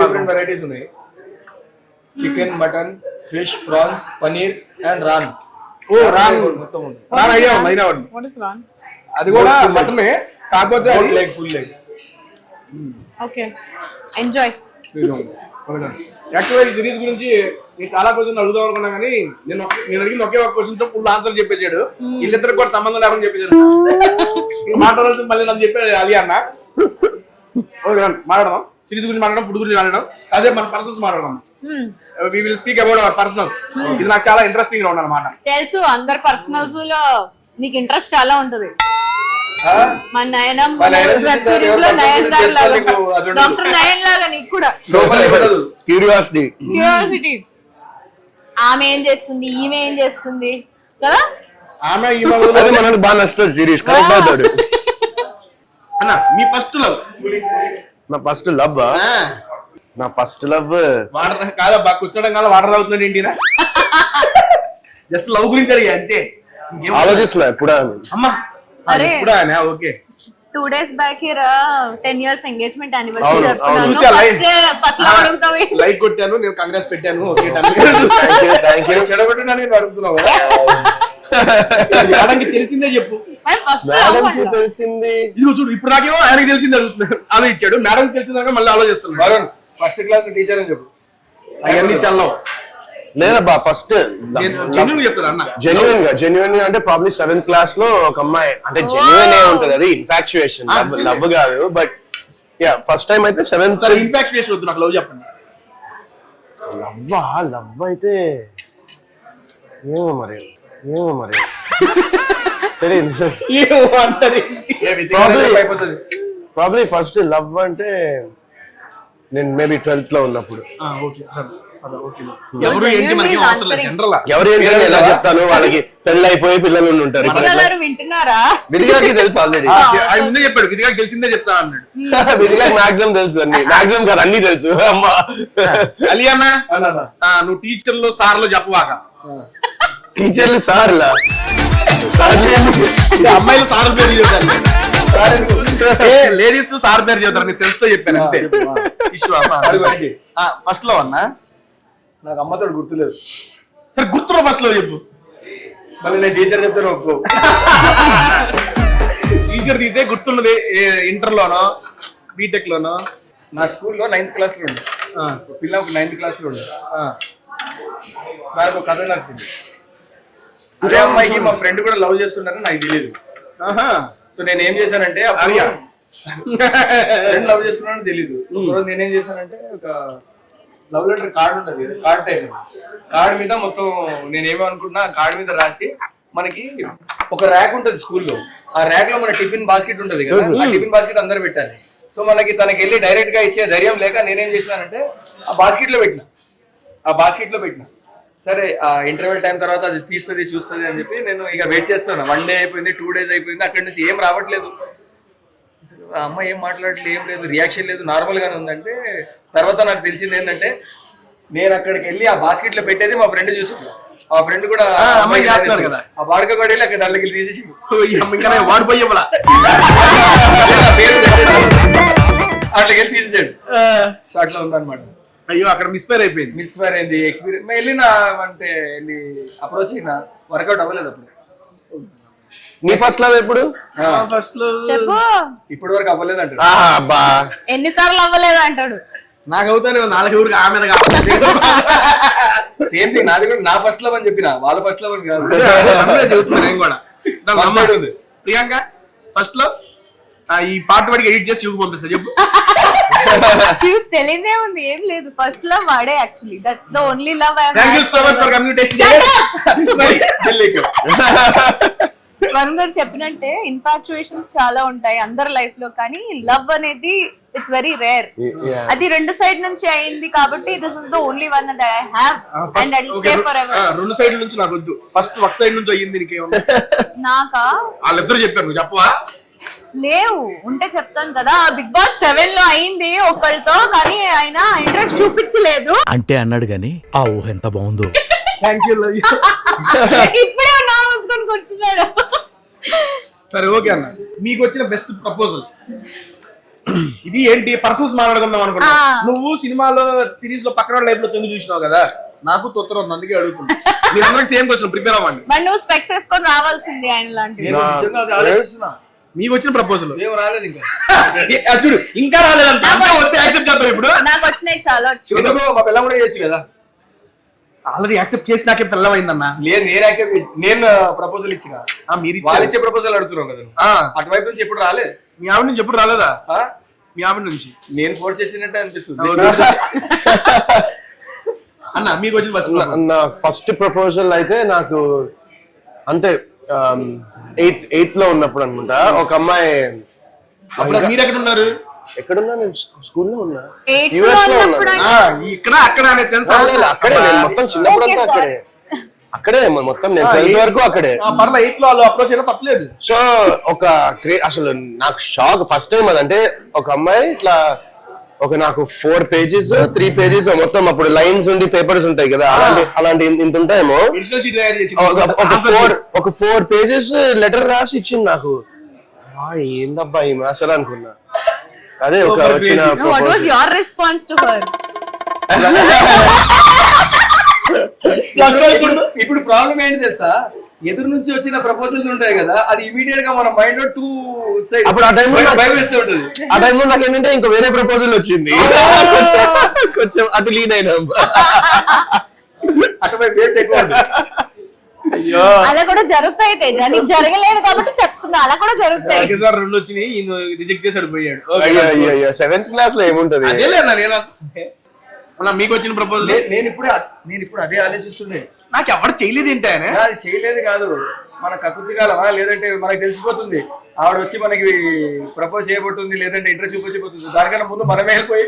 డిఫరెంట్ వెరైటీస్ ఉన్నాయి. Chicken, mutton, fish, prawns, paneer and raan. Oh raan మొత్తం ఉంది. రాన్ ఐడియా ఉంది, ఐడియా ఉంది. What is raan? అది కూడా మటనే, కాకపోతే leg, full leg. Okay, enjoy. యాక్చువల్గా ఈ సిరీస్ గురించి నేను చాలా క్వశ్చన్ అడుగుదాం అనుకున్నా, కానీ నేను అడిగిన ఒకే ఒక క్వశ్చన్ తో ఫుల్ ఆన్సర్ చెప్పేసాడు. వీళ్ళిద్దరికి కూడా సంబంధం లేకుండా చెప్పేసాడు. మాట్లాడాల్సింది మళ్ళీ నాకు చెప్పాడు అది అన్న. మాట్లాడదాం సిరీస్ గురించి, మాట్లాడడం ఫుడ్ గురించి మాట్లాడడం, అదే మన పర్సనల్స్ మాట్లాడదాం. We will speak about our personals. ఇది నాకు చాలా ఇంట్రెస్టింగ్ గా ఉందన్నమాట. తెలుసు అందరి పర్సనల్స్ లో నీకు ఇంట్రెస్ట్ చాలా ఉంటది. మన నయనం వెబ్ సిరీస్ లో నయన్ లాగా, డాక్టర్ నయన్ లాగా నీకు కూడా క్యూరియాసిటీ. ఆమె ఏం చేస్తుంది, ఈమె ఏం చేస్తుంది కదా. ఆమె మనకు బాగా నచ్చుతుంది సిరీస్, కరెక్ట్ అవుతాడు. అన్న మీ ఫస్ట్ లవ్? నా ఫస్ట్ లవ్, నా ఫస్ట్ లవ్ వాటర్ కాదబ్బా, కుష్టడం కాదు వాటర్ అవుతుంది ఏంటినా. జస్ట్ లవ్ గురించి అడిగా అంతే, ఆలోచిస్తున్నా ఎప్పుడా. అమ్మా అరే okay. 2 days back here 10 years engagement అవును, యానివర్సరీ చెప్తున్నాను. లైక్ కొట్టాను నేను, కంగ్రాట్స్ పెట్టాను. Okay thank you. చెడగొట్టా నేను అడుగుతున్నావు. మేడంకి తెలిసిందే చెప్పు. మేడంకి తెలిసింది. ఇదిగో చూడు, ఇప్పుడు నాకేమో ఆయనకి తెలిసింది అడుగుతున్నాడు, ఆలోచించాడు. మేడం తెలిసిందాక మళ్ళీ ఆలోచిస్తున్నాడు. ఫస్ట్ క్లాస్ టీచర్ అని చెప్పు. అవన్నీ చల్లవు. లేదబ్బా ఫస్ట్ జెన్యున్ గా అంటే ప్రాబ్లీ 7th క్లాస్ లో ఒక అమ్మాయి, అంటే జెన్యున్ ఏ ఉంటది, అది ఇన్ఫాక్చుయేషన్, లవ్ కాదు. బట్ యా ఫస్ట్ టైం అయితే 7th. సరే ఇన్ఫాక్చుయేషన్ వద్దు, నాకు లవ్ చెప్పండి. లవ్ అయితే ఏమో మరి తెలియదు. ప్రాబ్లీ ఫస్ట్ లవ్ అంటే నేను మేబీ 12th లో ఉన్నప్పుడు. ఎవరు ఏంటి మనకి అవసరం లేదు, జనరల్ ఎవరు ఏంటంటే ఎలా చెప్తాను, వాళ్ళకి పెళ్ళి అయిపోయి పిల్లలు ఉంటారు. వింటున్నారా? విధిగాకి తెలుసు ఆల్రెడీ. ఆయన ముందే చెప్పాడు, విధిగాకి తెలిసిందే చెప్తా అన్నాడు. విధిగాకి మాక్సిమం తెలుసు, అన్ని మాక్సిమం కాదు అన్ని తెలుసు. అమ్మా అలీ అన్న, నువ్వు టీచర్లు సార్లు చెప్పవాక. టీచర్లు సార్లా? అమ్మాయిలు సార్ పేరు చెప్తారు, లేడీస్ సార్ పేరు చెప్తారు. నీ సెన్స్ తో చెప్పాను అంతే. ఫస్ట్ లో అన్నా నాకు అమ్మతో గుర్తులేదు. సరే గుర్తులో ఫస్ట్ లో చెప్పు. మళ్ళీ నేను టీచర్ చెప్తాను ఒప్పు. టీచర్ తీసే గుర్తున్నది ఇంటర్ లోనో బీటెక్ లోనో. నా స్కూల్లో 9th క్లాస్ లో ఉండే పిల్ల ఒక 9th క్లాస్ లో ఉండే. నాకు ఒక కథ నచ్చింది. అదే అమ్మాయికి మా ఫ్రెండ్ కూడా లవ్ చేస్తున్నారని నాకు తెలియదు. సో నేను ఏం చేశానంటే ఫ్రెండ్ లవ్ చేస్తున్నానని తెలీదు. నేనేం చేశానంటే ఒక లవ్ లెటర్ కార్డు ఉంటుంది కదా, కార్డ్ టైప్. కార్డు మీద మొత్తం నేనేమనుకున్నా కార్డు మీద రాసి, మనకి ఒక ర్యాక్ ఉంటుంది స్కూల్లో, ఆ ర్యాక్ లో మన టిఫిన్ బాస్కెట్ ఉంటుంది కదా, ఆ టిఫిన్ బాస్కెట్ అందరూ పెట్టాలి. సో మనకి తనకి వెళ్ళి డైరెక్ట్ గా ఇచ్చే ధైర్యం లేక నేనేం చేశానంటే ఆ బాస్కెట్ లో పెట్టిన. సరే ఆ ఇంటర్వెల్ టైం తర్వాత అది తీస్తుంది చూస్తుంది అని చెప్పి నేను ఇక వెయిట్ చేస్తున్నా. 1 డే అయిపోయింది, 2 days అయిపోయింది, అక్కడి నుంచి ఏం రావట్లేదు. ఆ అమ్మాయి ఏం మాట్లాడట్లేదు, ఏం లేదు, రియాక్షన్ లేదు, నార్మల్ గానే ఉందంటే తర్వాత నాకు తెలిసింది ఏంటంటే నేను అక్కడికి వెళ్ళి ఆ బాస్కెట్ లో పెట్టేది మా ఫ్రెండ్ చూసాడు. ఆ ఫ్రెండ్ కూడా అమ్మాయి చేస్తున్నారు కదా, ఆ బాడక పడేది అక్కడ దాంట్లోకి తీసేసి వాడిపోయి అట్లకి వెళ్ళి తీసేసాడు. సో అట్లా ఉందన్నమాట. అయ్యో అక్కడ మిస్ఫైర్ అయిపోయింది. మిస్ఫైర్ అయింది ఎక్స్పీరియన్స్. వెళ్ళినా అంటే వెళ్ళి అప్రోచ్ అయినా వర్కౌట్ అవ్వలేదు. అప్పుడు నీ ఫస్ట్ లవ్ ఎప్పుడు? ఫస్ట్ లో చెప్పు, ఇప్పటి వరకు అవ్వలేదు అంటాడు. అబ్బా ఎన్నిసార్లు అవ్వలేదు అంటాడు. నాకు అవుతానే 4 ఊరికి ఆమె సేమ్ థింగ్ నాది కూడా. నా ఫస్ట్ లవ్ అని చెప్పిన, వాళ్ళ ఫస్ట్ లవ్ అని కాదు. చెబుతున్నాను నేను కూడా. ప్రియాంక ఫస్ట్ లో ఈ పాట వాడికి ఎడిట్ చేసి చూపు పంపిస్తా చెప్పు. శివ్ తెలియదే ఉంది, ఏం లేదు. ఫస్ట్ లవ్ వాడే actually. That's the only love I have. Thank you so much for coming to test. Varun గారు చెప్పినట్టే ఇన్ఫాక్చుయేషన్స్ చాలా ఉంటాయి అందరి లైఫ్ లో, కానీ లవ్ అనేది ఇట్స్ వెరీ రేర్. అది 2 సైడ్ నుంచి అయింది కాబట్టి this is the only one that I have and that will stay for ever. 2 side నుంచి నాకు వద్దు, ఫస్ట్ ఒక సైడ్ నుంచి అయ్యింది. నీకేమన్నా నాకా? వాళ్ళిద్దరు చెప్పారు, నువ్వు చెప్పవా? లేవు, ఉంటే చెప్తాను కదా. బిగ్ బాస్ 7 లో అయింది ఒకళ్ళతో, కానీ ఆయన ఇంట్రెస్ట్ చూపించలేదు. అంటే అన్నాడు గాని ఆ ఊహ ఎంత బాగుందో. Thank you, love you. ఇప్పుడే నా మూసుకొని కూర్చున్నాడు. సరే ఓకే అన్న, మీకు వచ్చిన బెస్ట్ ప్రపోజల్ ఇది ఏంటి? పర్సన్స్ మాట్లాడుకుందాం అనుకున్నా. నువ్వు సినిమాలో సిరీస్ లో పక్కన లైఫ్ లో తొంగి చూసినావు కదా, నాకు తొత్తర అందుకే అడుగుతున్నా. మీరు అందరికి సేమ్ క్వశ్చన్ ప్రిపేర్ అవ్వండి. మరి నువ్వు స్పెక్స్ వేసుకొని రావాల్సింది ఆయన లాంటివి. మీకు వచ్చిన ప్రపోజల్ ఏం రాలేదు ఇంకా. చూడు ఇంకా రాలేదంట, వస్తే యాక్సెప్ట్ చేద్దాం. ఇప్పుడు నాకు వచ్చినాయి చాలా వచ్చి. మా పిల్ల కూడా చేయొచ్చు కదా. ఆల్రెడీ యాక్సెప్ట్ చేసి నాకే పిల్లమైందన్నా. లేదు, నేను యాక్సెప్ట్ చేసి నేను ప్రపోజల్ ఇచ్చిన. మీరు వాళ్ళు ఇచ్చే ప్రపోజల్ అడుగుతున్నాం కదా, అటువైపు నుంచి ఎప్పుడు రాలేదు. మీ ఆవిడ నుంచి ఎప్పుడు రాలేదా? మీ ఆవిడ నుంచి నేను ఫోర్స్ చేసినట్టు అనిపిస్తుంది. అన్న మీకు వచ్చిన ఫస్ట్ నా ఫస్ట్ ప్రపోజల్ అయితే నాకు అంటే 8th లో ఉన్నప్పుడు అనుకుంటా. ఒక అమ్మాయి, మీరు ఎక్కడ ఉన్నారు? ఎక్కడున్నా, నేను స్కూల్లో ఉన్నా, 8th లో యుఎస్ లో ఉన్నప్పుడు ఉన్నా. ఇక్కడ అక్కడ అనే సెన్స్ అక్కడే నేను మొత్తం చిన్నప్పుడు అంతా అక్కడే మొత్తం నేను 12th వరకు అక్కడే. మరలా 8th లో వాళ్ళు అప్రోచ్ అయినా తప్పలేదు. సో అసలు నాకు షాక్ ఫస్ట్ టైం అదంటే, ఒక అమ్మాయి ఇట్లా నాకు 4 pages 3 pages మొత్తం, అప్పుడు లైన్స్ ఉండి పేపర్స్ ఉంటాయి కదా, అలాంటి ఇంత ఉంటాయేమో, ఒక 4 pages లెటర్ రాసి ఇచ్చింది నాకు. ఏందబ్బా ఈ అసలు అనుకున్నా. అదే ఒక వచ్చిన What was your response to her? ఇప్పుడు ప్రాబ్లం ఏంటి తెలుసా, ఎదురు నుంచి వచ్చిన ప్రపోజల్స్ ఉంటాయి కదా, అది ఇమీడియట్ గా మన మైండ్ లో 2 సైడ్ అప్పుడు ఆ టైంలో భయం వేస్తూ ఉంటుంది. ఆ టైంలో నాకు ఏంటంటే ఇంకో వేరే ప్రపోజల్ వచ్చింది, కొంచెం అటు లీన్ అయినా. అటువైపు వేట్ ఎక్కువ ఉంటుంది. అలా కూడా జరుగుతాయి తేజ, నీకు జరగలేదు కాబట్టి చెప్తున్నా, అలా కూడా జరుగుతాయి. 2 వచ్చినాయి, రిజెక్ట్ చేసాడు పోయాడు. 7th క్లాస్ లో ఏముంటది. అదేలే అన్న, నేను మీకు వచ్చిన ప్రపోజల్ నేను ఇప్పుడు అదే ఆలోచిస్తుండే. నాకు ఎవరు చేయలేదు ఏంటి ఆయన? అది చేయలేదు కాదు, మన కకృతి కాలమా, లేదంటే మనకి తెలిసిపోతుంది ఆవిడ వచ్చి మనకి ప్రపోజ్ చేయబోతుంది, లేదంటే ఇంట్రెస్ట్ చూపించబోతుంది. దానికన్నా ముందు మనమే వెళ్ళిపోయి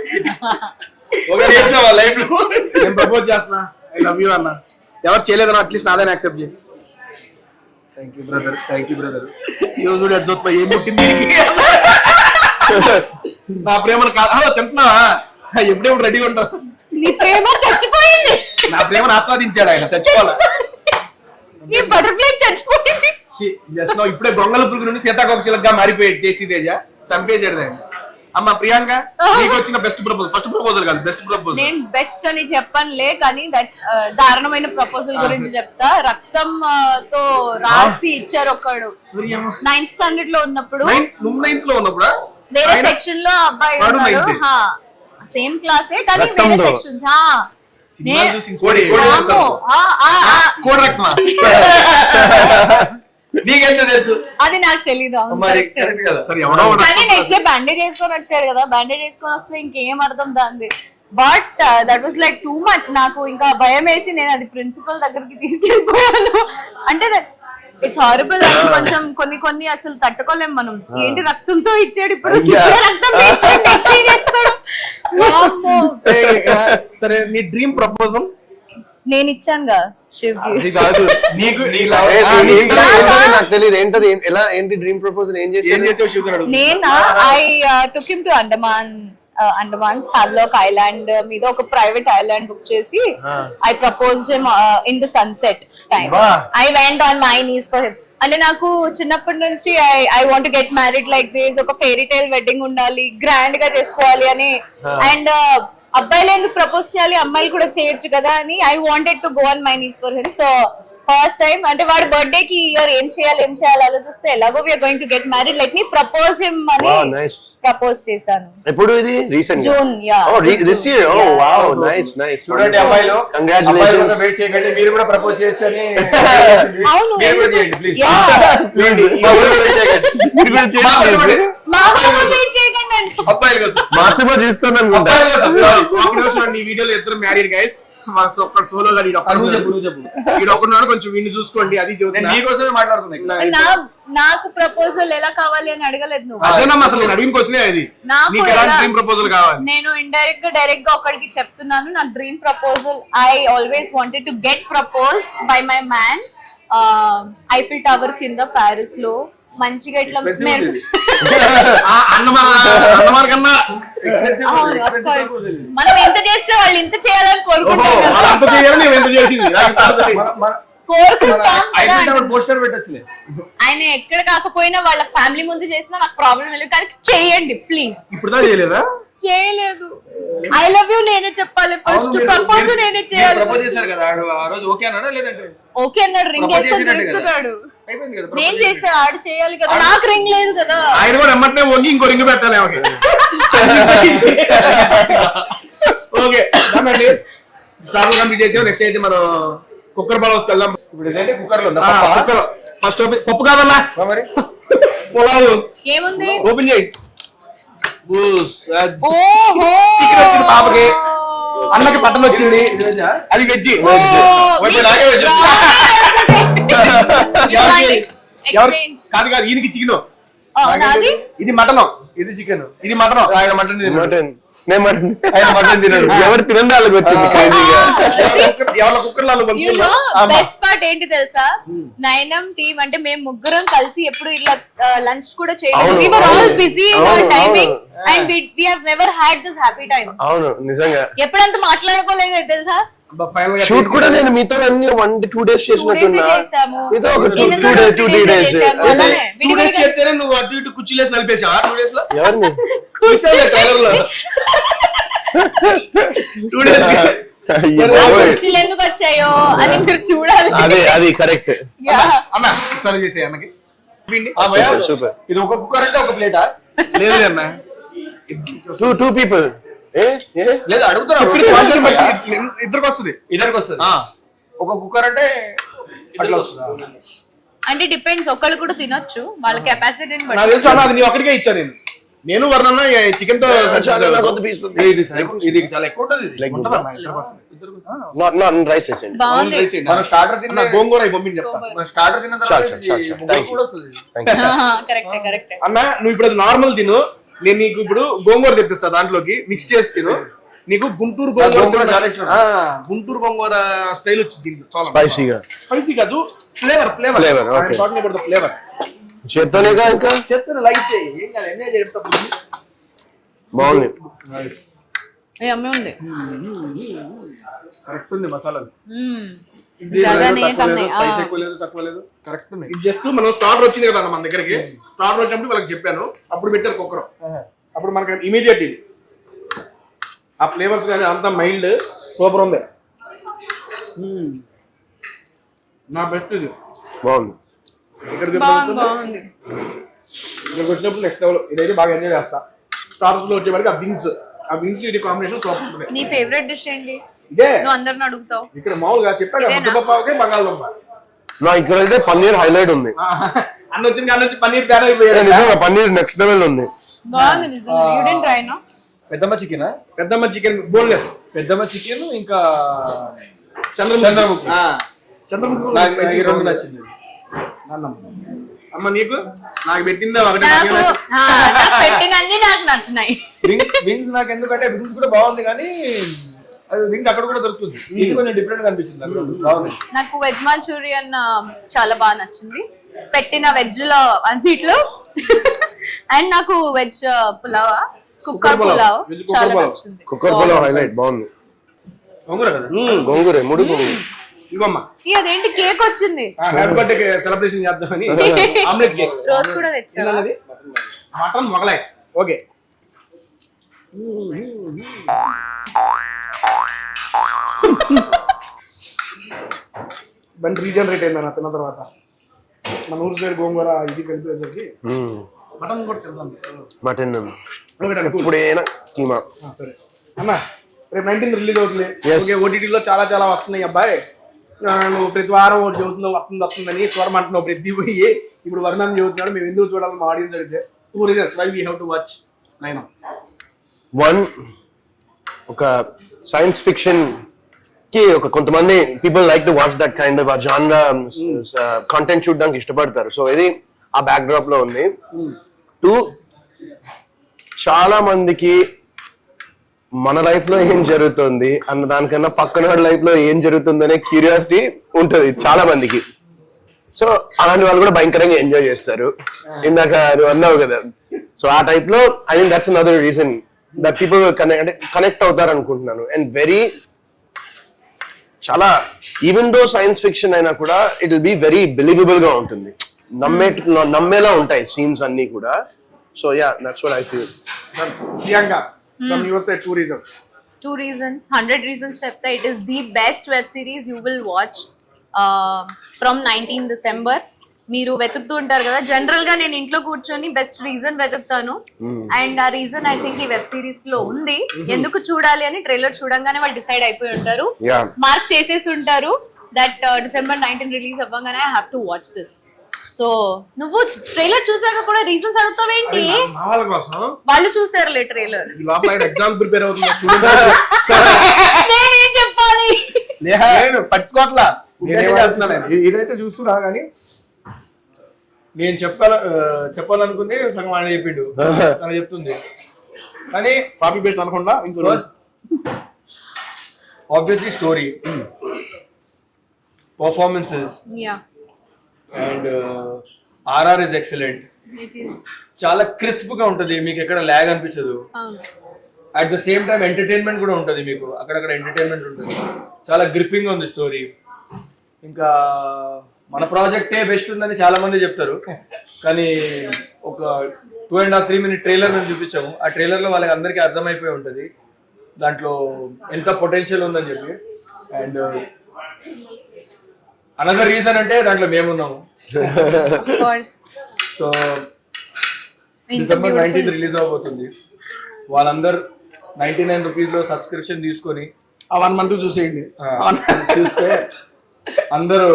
వాళ్ళ లైఫ్ లో నేను ప్రపోజ్ చేస్తున్నా, ఐ లవ్ యూ అన్న. ఎవరు చేయలేదన్నా అట్లీస్ట్ నాదైనా యాక్సెప్ట్ చేయి. Thank you brother, thank you brother. ఈరోజు చూస్తా ఏం పుట్టింది నా ప్రేమను కాదు తింటున్నావా, ఎప్పుడెప్పుడు రెడీగా ఉంటావు. నీ ప్రేమ చచ్చిపోయింది. నా ప్రేమను ఆస్వాదించాడు ఆయన, చచ్చిపోవాలా. నీ బటర్ఫ్లై చచ్చిపోయింది. జస్ట్ ఇప్పుడే గొంగల పురుగు నుండి సీతాకోక చిలకగా మారిపోయాడు టేస్టీ తేజ, చంపేశాడు దాన్ని. అమ్మ ప్రియాంక నీకు వచ్చిన బెస్ట్ ప్రపోజల్, ఫస్ట్ ప్రపోజల్ కాదు బెస్ట్ ప్రపోజల్. నేను బెస్ట్ అని చెప్పనులే కానీ దట్స్ దారుణమైన ప్రపోజల్ గురించి చెప్తా. రక్తం తో రాసి ఇచ్చారు ఒకడు 9th స్టాండర్డ్ లో ఉన్నప్పుడు. నువ్వు 9th లో ఉన్నప్పుడా? వేరే సెక్షన్ లో అబ్బాయి వాడు ఉన్నాడు. 9th. సేమ్ క్లాసే కానీ వేరే రక్తంతో. సెక్షన్స్. సినిమాలు చూసి inspire కోడి రక్తమా? నీకెంత తెలుసు అది నాకు తెలీదు. మరి కరెక్ట్ కదా. సరే ఎవడో ఒకడు. కానీ నెక్స్ట్ డే బ్యాండేజ్ చేసుకొని వచ్చాడు కదా. బ్యాండేజ్ చేసుకొని వస్తే ఇంకేం అర్థం దాంది. But that was like too much. నాకు ఇంకా భయం వేసి నేను అది ప్రిన్సిపల్ దగ్గరికి తీసుకెళ్ళిపోయాను. అంటే ఇట్స్ హారబుల్. కొంచెం కొన్ని అసలు తట్టుకోలేం మనం. ఏంటి రక్తంతో ఇచ్చాడు, ఇప్పుడు అయ్యా. ఇచ్చే రక్తంతో ఇచ్చాడు, నెక్స్ట్ ఏం చేస్తాడు? వామ్మో. సరే నీ డ్రీమ్ ప్రపోజల్? నేను ఇచ్చానుగా శివ్కి. అది కాదు నీకు నాకు తెలియదు ఏంటది, ఎలా ఏంటి డ్రీమ్ ప్రపోజల్, ఏం ఏం చేసి చేసావు శివ గారు? నేను I took him to Andamans Havelock island మీద ఒక ప్రైవేట్ ఐలాండ్ బుక్ చేసి I proposed him in the sunset time. I went on my knees for him. అంటే నాకు చిన్నప్పటి నుంచి I want get married like this. ఒక ఫెయిరీ టైల్ వెడ్డింగ్ ఉండాలి, grand గా చేసుకోవాలి అని. అండ్ అబ్బాయిలు ఎందుకు ప్రపోజ్ చేయాలి, అమ్మాయిలు కూడా చేయొచ్చు కదా అని I wanted to go on my knees for him. So first time అంటే వాడి బర్త్డే కి ఇయర్ ఏం చేయాలి ఆలోచిస్తే ఎలాగో we're going to get married, let me propose him అని ప్రపోజ్ చేశాను. ఎప్పుడు ఇది recent June. Yeah this year. Oh wow, nice nice. చూడండి అమ్మాయిలు, కంగ్రాచులేషన్స్. వెయిట్ చేయకండి, మీరు కూడా ప్రపోజ్ చేయొచ్చు అని. అవును, మీరు కూడా చేయండి ప్లీజ్. అబ్బాయిలు కదా, మాసిబా చూస్తాను అనుకుంటా. అబ్బాయిలు కదా. ఒక నిమిషం, నీ వీడియోలో ఇద్దరు మ్యారీడ్ గైస్. ఒక్కడ సోలో గా నువ్వు చెప్పు. ఒకడున్నాడు, కొంచెం వీడిని చూసుకోండి. అది నేను చెబుతున్నా. నీకోసమే మాట్లాడుతున్నా. నాకు ప్రపోజల్ ఎలా కావాలి అని అడగలేదు నువ్వు. అదేనమ్మా అసలు నేను అడిగిన క్వశ్చనే అది. నాకు నీకు ఎలాంటి డ్రీమ్ ప్రపోజల్ కావాలి? నేను డైరెక్ట్ గా ఒకడికి చెప్తున్నాను. నా dream proposal, I always wanted to get proposed by my man Eiffel tower కింద ప్యారిస్ లో. మంచిగా ఇట్లా అన్నమాన కన్నా అవును, of course. మనం ఎంత చేస్తే వాళ్ళు ఇంత చేయాలని కోరుకుంటాం కదా. వాళ్ళంత చేయాలని నేను ఎంత చేసింది కోరుకుంటాం కదా. పోస్టర్ పెట్టొచ్చులే. ఆయన ఎక్కడ కాకపోయినా వాళ్ళ ఫ్యామిలీ ముందు చేసినా నాకు ప్రాబ్లం లేదు, కానీ చేయండి ప్లీజ్. ఇప్పుడు దా చేయలేదా? చేయలేదు. ఐ లవ్ యూ నేనే చెప్పాలి ఫస్ట్, ప్రపోజ్ నేనే చేయాలి. ప్రపోజ్ చేశారు కదా ఆ రోజు, ఓకే అన్నాడా లేదంటే? ఓకే అన్నాడు, రింగ్ Propose వేసుకొని చేసినట్టే కదా. తిరుగుతున్నాడు. అయిపోయింది కదా. నేను చేసా, ఆడు చేయాలి కదా. నాకు రింగ్ లేదు కదా. ఆయన కూడా ఎమ్మటనే వంగి ఇంకో రింగ్ పెట్టాలి ఆమెకి. ఓకే స్టార్ట్ కంప్లీట్ చేసాం. నెక్స్ట్ అయితే మనం కుక్కర్ బాల్స్ వెళ్దాం. ఇప్పుడు ఇదేంటి కుక్కర్ లో ఫస్ట్ పప్పు కాదన్నా, మరి పులావు ఏముంది? ఓపెన్ చేయి. ఓహో, చికెన్ వచ్చింది పాపకి, అన్నకి మటన్ వచ్చింది, అది వెజ్. ఎక్స్చేంజ్. కాదు కాదు, ఈయనకి చికెన్, నాది ఇది మటన్, ఇది చికెన్, ఇది మటన్. ఆయన మటన్ తిన్నాడు. మటన్, నేను మటన్. ఆయన మటన్ తిన్నాడు. ఎవరు తినందాలకు వచ్చింది క్రేజీగా. ఎవరి కుక్కర్లో యు నో బెస్ట్ పార్ట్ ఏంటి తెలుసా? నైనం టీమ్ అంటే మేము ముగ్గురం కలిసి ఎప్పుడు ఇట్లా లంచ్ కూడా చేయలేదు. అవును, we were all అవును. busy in అవును, our అవును. timings and we have never had this happy time. అవును నిజంగా. ఎప్పుడంత మాట్లాడుకోలేదు తెలుసా? ఫైనల్ గా షూట్ కూడా నేను మీతో అన్ని 1-2 days 2 days చేసినట్టున్నా. చేసాము. మీతో ఒక నిన్న 2 days 2 days. చేసాము. అలానే 2 days చెప్తేనే నువ్వు అటు ఇటు కుర్చీలేసి నలిపేసావా 2 days లో? ఎవరిని? ట్రైలర్ లో 2 days అయ్యో ఆ బాబోయ్. కుర్చీలు ఎందుకు వచ్చాయో అని మీరు చూడాలి. అదే అది కరెక్ట్. Yeah. అన్న సర్వ్ చేసే అన్నకి. సూపర్. ఇది ఒక కుక్కర్ అంటే ఒక ప్లేటా? లేదు అన్న, 2 people. లేదు అడుగుతున్నా. ఇద్దరికి వస్తుంది. ఇద్దరికి వస్తుంది. ఒక కుక్కర్ అంటే అట్లా వస్తుందా? అంటే డిపెండ్స్, ఒకళ్ళు కూడా తినొచ్చు వాళ్ళ కెపాసిటీని నాకు బట్టి. తెలుసు అన్న, అది నీ ఒక్కడికే ఇచ్చాను నేను వర్ణన్న చికెన్ తో ఇది చాలా ఎక్కువ ఉంటుంది. రైస్ వేసేయండి. బాగుంది. మనం స్టార్టర్ తిన్న గోంగూర పంపించి చెప్తా. మనం స్టార్టర్ తిన్న చాలు, తర్వాత చాలు, ఇది చాలు. ముగ్గురు Thank you. కూడా వస్తుంది. కరెక్టే. అన్న నువ్వు ఇప్పుడు అది నార్మల్ తిను, నేను నీకు ఇప్పుడు గోంగూర తెప్పిస్తా, దాంట్లోకి మిక్స్ చేసి తిను. నీకు గుంటూరు గోంగూర చాలా ఇష్టం. గుంటూరు గోంగూర స్టైల్ వచ్చింది దీంట్లో. చాలా స్పైసీగా. స్పైసీ కాదు, ఫ్లేవర్ Flavor, okay. ఫ్లేవర్. చేత్తోనేగా ఇంకా చెప్తాను, లైక్ చేయి, ఏం కాదు, ఎంజాయ్ చేస్తా. బాగుంది. అమ్మే ఉంది. కరెక్ట్ ఉంది మసాలాలు. స్పైస్ ఎక్కువ లేదు, తక్కువ లేదు, కరెక్ట్ ఉంది. ఇది జస్ట్ మనం స్టార్టర్ వచ్చింది కదా మన దగ్గరికి. స్టార్టర్ వచ్చినప్పుడు వాళ్ళకి చెప్పాను, అప్పుడు పెట్టారు కుక్కర్. అప్పుడు మనకి ఇమీడియట్ ఇది ఆ ఫ్లేవర్స్ కానీ అంతా మైల్డ్ సూపర్ ఉంది. నా బెస్ట్ ఇది. బాగుంది. ఇక్కడికి బాగుంది. ఇక్కడికి వచ్చినప్పుడు నెక్స్ట్ లెవెల్ ఇదైతే బాగా ఎంజాయ్ చేస్తా. స్టార్టర్స్ లో వచ్చేవారికి ఆ వింగ్స్ ఇది కాంబినేషన్ సూపర్ ఉంటుంది. నీ ఫేవరెట్ డిష్ ఏంటి? ఇదే నువ్వు అందరిని అడుగుతావు. ఇక్కడ మామూలుగా చెప్పాను ముద్దపప్పాకే బంగాళదుంప. నా ఇక్కడైతే పన్నీర్ హైలైట్ ఉంది. అన్న వచ్చింది అన్న వచ్చి పన్నీర్ ప్యాన్ అయిపోయాడు. నిజంగా పన్నీర్ నెక్స్ట్ లెవెల్ ఉంది. బాగుంది నిజంగా. You didn't try no? పెద్దమ్మ చికెన్ బోన్లెస్. పెద్దమ్మ చికెన్ ఇంకా చంద్రముఖి నాకు ఈ రెండు నచ్చింది. అమ్మ నీకు నాకు పెట్టిందా ఒకటి నాకు పెట్టినన్ని నాకు నచ్చినాయి. వింగ్స్ నాకు ఎందుకంటే వింగ్స్ కూడా బాగుంది కానీ అది వింగ్స్ అక్కడ కూడా దొరుకుతుంది. ఇది కొంచెం డిఫరెంట్ గా అనిపించింది బాగుంది. నాకు వెజ్ మంచూరియన్ చాలా బాగా నచ్చింది పెట్టిన వెజ్ లో అన్నిట్లో. అండ్ నాకు వెజ్ పులావ్ కుక్కర్ పులావ్ చాలా నచ్చింది. కుక్కర్ పులావ్ హైలైట్ బాగుంది. గోంగూర కదా గోంగూరే ముడి గోంగూర. ఇగోమ్మా అదేంటి కేక్ వచ్చింది. హ్యాపీ బర్త్డే సెలబ్రేషన్ చేద్దామని ఆమ్లెట్ కేక్ రోజు కూడా తెచ్చా. మటన్ మొగలాయ్. ఓకే బండి రీజనరేట్ అయింది అన్న తిన్న తర్వాత. మన ఊరు సైడ్ గోంగూర ఇది కలిపేసరికి మటన్ కూడా తిందాం. మటన్ ఇప్పుడైనా కీమా. సరే అన్న రేపు 19th రిలీజ్ అవుతుంది. ఓకే ఓటీటీలో చాలా చాలా వస్తున్నాయి అబ్బాయి. నువ్వు ప్రతి వారం ఒకటి చదువుతున్నావు వస్తుందని చూడమంటున్నావు ప్రతి పోయి. ఇప్పుడు వర్ణం చదువుతున్నాడు. మేము ఎందుకు చూడాలి మా ఆడియన్స్ అడిగితే 2 reasons why we have to watch 9. 1 ఒక సైన్స్ ఫిక్షన్ కి కొంతమంది people like to watch that kind of జానరా కంటెంట్ చూడడానికి ఇష్టపడతారు. సో ఇది ఆ బ్యాక్ డ్రాప్ లో ఉంది. 2 చాలా మందికి మన లైఫ్ లో ఏం జరుగుతుంది అన్న దానికన్నా పక్కన లైఫ్ లో ఏం జరుగుతుందనే క్యూరియాసిటీ ఉంటుంది చాలా మందికి. సో అలాంటి వాళ్ళు కూడా భయంకరంగా ఎంజాయ్ చేస్తారు. ఇందాక నువ్వు అన్నావు కదా. సో ఆ టైప్ లో I think that's another reason that people connect అవుతారు అనుకుంటున్నాను. అండ్ వెరీ చాలా ఈవెన్ దో సైన్స్ ఫిక్షన్ అయినా కూడా it will be very believable గా ఉంటుంది. నమ్మేలా ఉంటాయి సీన్స్ అన్ని కూడా. So yeah that's what I feel. Priyanka from your side 2 reasons. 2 reasons 100 reasons చెప్తా. It is the best web series you will watch from 19 December. మీరు వెతుకుతూ ఉంటారు కదా. జనరల్ గా నేను ఇంట్లో కూర్చొని బెస్ట్ రీజన్ వెతుకుతాను. అండ్ ఆ రీజన్ ఐ థింక్ ఈ వెబ్ సిరీస్ లో ఉంది. ఎందుకు చూడాలి అని ట్రైలర్ చూడంగానే వాళ్ళు డిసైడ్ అయిపోయి ఉంటారు. మార్క్ చేసేసి ఉంటారు దట్ December 19 రిలీజ్ అవ్వగానే I have to watch this. So నువ్వు ట్రైలర్ చూసాక కూడా రీజన్స్ అడుగుతావేంటి? వాళ్ళ కోసం వాళ్ళు చూసారులే ట్రైలర్. ఈ లోపల ఎగ్జామ్ ప్రిపేర్ అవుతున్న స్టూడెంట్ నేనేం చెప్పాలి? నేను పట్టుకోట్లా ఇదైతే చూస్తున్నా కానీ నేను చెప్పాలనుకుంది సగం ఆయన చెప్పిండు తను చెప్తుంది కానీ కాపీ పేస్ట్ అనకుండా ఇంకో obviously story performances Yeah, and RR is excellent. it is. చాలా క్రిస్ప్ గా ఉంటది. మీకు ఎక్కడ ల్యాగ్ అనిపించదు. At the same time entertainment కూడా ఉంటుంది. మీకు అక్కడక్కడ ఎంటర్టైన్మెంట్ ఉంటుంది. చాలా గ్రిప్పింగ్ ఉంది స్టోరీ. ఇంకా మన ప్రాజెక్టే బెస్ట్ ఉందని చాలా మంది చెప్తారు కానీ ఒక 2.5-3 minute ట్రైలర్ మేము చూపించాము. ఆ ట్రైలర్ లో వాళ్ళకి అందరికీ అర్థమైపోయి ఉంటుంది దాంట్లో ఎంత పొటెన్షియల్ ఉందని చెప్పి. అండ్ అనదర్ రీజన్ అంటే దాంట్లో మేమున్నాము. Of course. So December 19th release అవబోతుంది. వాళ్ళందరూ 99 rupees లో సబ్స్క్రిప్షన్ తీసుకొని ఆ 1 month చూసేయండి. చూస్తే అందరూ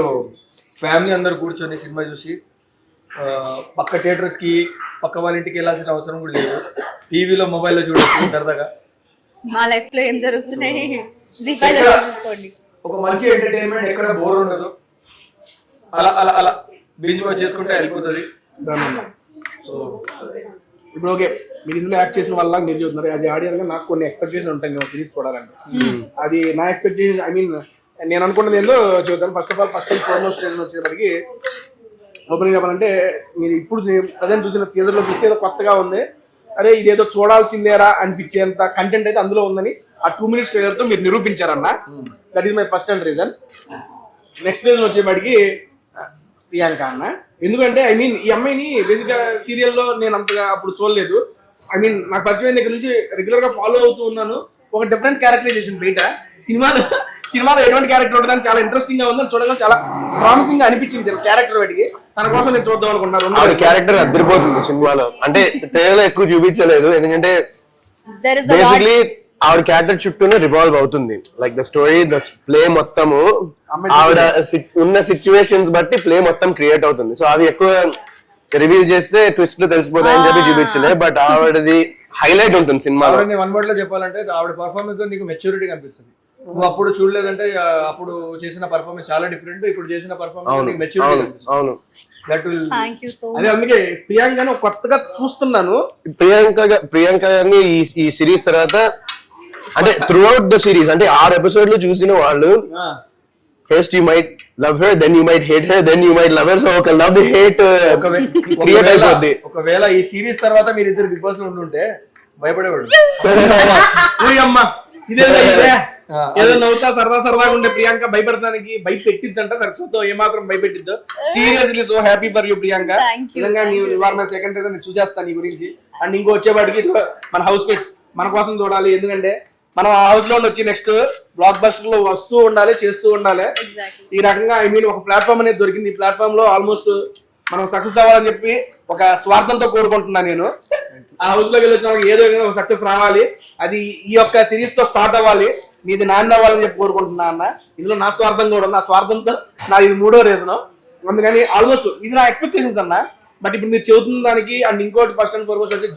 ఫ్యామిలీ అందరూ కూర్చొని సినిమా చూసి పక్క థియేటర్స్ కి పక్క వాళ్ళ ఇంటికి వెళ్ళాల్సిన అవసరం కూడా లేదు. టీవీలో మొబైల్లో చూడొచ్చు సరదాగా. మా లైఫ్ లో ఏం జరుగుతున్నాయి జీపై లో చూసుకోండి. ఒక మంచి ఎంటర్టైన్మెంట్ ఎక్కడ బోర్ ఉండదు. అలా అలా అలా బింజ్ వాచ్ చేసుకుంటే వెళ్ళిపోతుంది. సో ఇప్పుడు ఓకే మీరు ఇందులో యాక్ట్ చేసిన వల్ల మీరు చెప్తున్నారు అది ఆడియన్స్ గా నాకు కొన్ని ఎక్స్పెక్టేషన్ ఉంటాయి కదా సిరీస్ చూడాలంటే. అది నా ఎక్స్పెక్టేషన్ ఐ మీన్ నేను అనుకున్నది ఏందో చూద్దాం. First of all first foremost station వచ్చేప్పటికి ఓపెనింగ్ చెప్పాలంటే మీరు ఇప్పుడు ప్రజెంట్ చూసిన థియేటర్ లో చూస్తే ఏదో కొత్తగా ఉంది. అరే ఇదేదో చూడాల్సిందేరా అనిపించేంత కంటెంట్ అయితే అందులో ఉందని ఆ 2 minutes ట్రైలర్ తో మీరు నిరూపించారన్న. That is my first and reason. Next reason వచ్చేప్పటికి ప్రియాంక అన్న. ఎందుకంటే ఐ మీన్ ఈ అమ్మాయిని బేసిక్ గా సీరియల్లో నేను అంతగా అప్పుడు చూడలేదు. ఐ మీన్ నాకు పరిచయం దగ్గర నుంచి రెగ్యులర్ గా ఫాలో అవుతూ ఉన్నాను. ఒక డిఫరెంట్ క్యారెక్టరైజేషన్ బయట సినిమాలో ఎటువంటి క్యారెక్టర్ ఉంటుందని చాలా ఇంట్రెస్టింగ్ గా ఉందని చూడగా చాలా ప్రామిసింగ్ గా అనిపించింది క్యారెక్టర్ వాటికి. తన కోసం నేను చూద్దాం అనుకుంటున్నాను. ఆవిడ క్యారెక్టర్ అదిరిపోతుంది సినిమాలో. అంటే ట్రైలర్ ఎక్కువ చూపించలేదు ఎందుకంటే There is a lot. Basically ఆవిడ క్యారెక్టర్ చుట్టూనే రివాల్వ్ అవుతుంది. Like the story the play మొత్తము ఆవిడ ఉన్న సిచ్యువేషన్స్ బట్టి ప్లే మొత్తం క్రియేట్ అవుతుంది. సో అవి ఎక్కువ రివీల్ చేస్తే ట్విస్ట్ లో తెలిసిపోతాయని చెప్పి చూపించలే. బట్ ఆవిడది హైలైట్ ఉంటుంది సినిమాలో. ఆవిడని వన్ వర్డ్ లో చెప్పాలంటే ఆవిడ పర్ఫార్మెన్స్ లో నీకు మెచ్యూరిటీ కనిపిస్తుంది. నువ్వు అప్పుడు చూడలేదంటే అప్పుడు చేసిన పర్ఫార్మెన్స్ చాలా డిఫరెంట్, ఇప్పుడు చేసిన పర్ఫార్మెన్స్ నీకు మెచ్యూరిటీ కనిపిస్తుంది. అవును that will Thank you so much. అదే అందుకే ప్రియాంకను కొత్తగా చూస్తున్నాను. ప్రియాంక గారిని ఈ సిరీస్ తర్వాత అంటే త్రూ అవుట్ ద సిరీస్ అంటే 6 ఎపిసోడ్లు చూసిన వాళ్ళు first you might love her, then you might hate her, then you might love her. So ఒక లవ్ హేట్ క్రియేట్ అయిపోద్ది. ఒకవేళ ఈ సిరీస్ తర్వాత మీరు ఇద్దరు బిగ్ బాస్ లో ఉండుంటే భయపడేవాడు. అమ్మా ఇదే ఏదో నవ్వుతా సరదాగా ఉండే ప్రియాంక భయపడటానికి భయపెట్టిద్దంట. సరే చూద్దాం ఏమాత్రం భయపెట్టిద్దో. Seriously so happy for you Priyanka. Thank you. నిజంగా నీవు సెకండ్ రీజన్ నేను చూసేస్తాను నీ గురించి. అండ్ ఇంకో వచ్చేవాడికి మన హౌస్ మేట్స్ మన కోసం చూడాలి. ఎందుకంటే మనం ఆ హౌస్ లో వచ్చి నెక్స్ట్ బ్లాక్ బస్టర్ లో వస్తూ ఉండాలి, చేస్తూ ఉండాలి. Exactly. ఈ రకంగా ఐ మీన్ ఒక ప్లాట్ఫామ్ అనేది దొరికింది. ఈ ప్లాట్ఫామ్ లో ఆల్మోస్ట్ మనం సక్సెస్ అవ్వాలని చెప్పి ఒక స్వార్థంతో కోరుకుంటున్నాను నేను. ఆ హౌస్ లోకి వెళ్ళి వచ్చిన ఏదో ఒక సక్సెస్ రావాలి. అది ఈ యొక్క సిరీస్ తో స్టార్ట్ అవ్వాలి. మీది నాన్న అవ్వాలని చెప్పి కోరుకుంటున్నా అన్న. ఇందులో నా స్వార్థం కూడా ఉంది. ఆ స్వార్థంతో నా ఇది 3వ రీజన్. అందుకని ఆల్మోస్ట్ ఇది నా ఎక్స్పెక్టేషన్స్ అన్న. బట్ ఇప్పుడు మీరు చెబుతున్న దానికి అండ్ ఇంకోటి ఫస్ట్ అండ్ ఫార్మోస్ట్ వచ్చి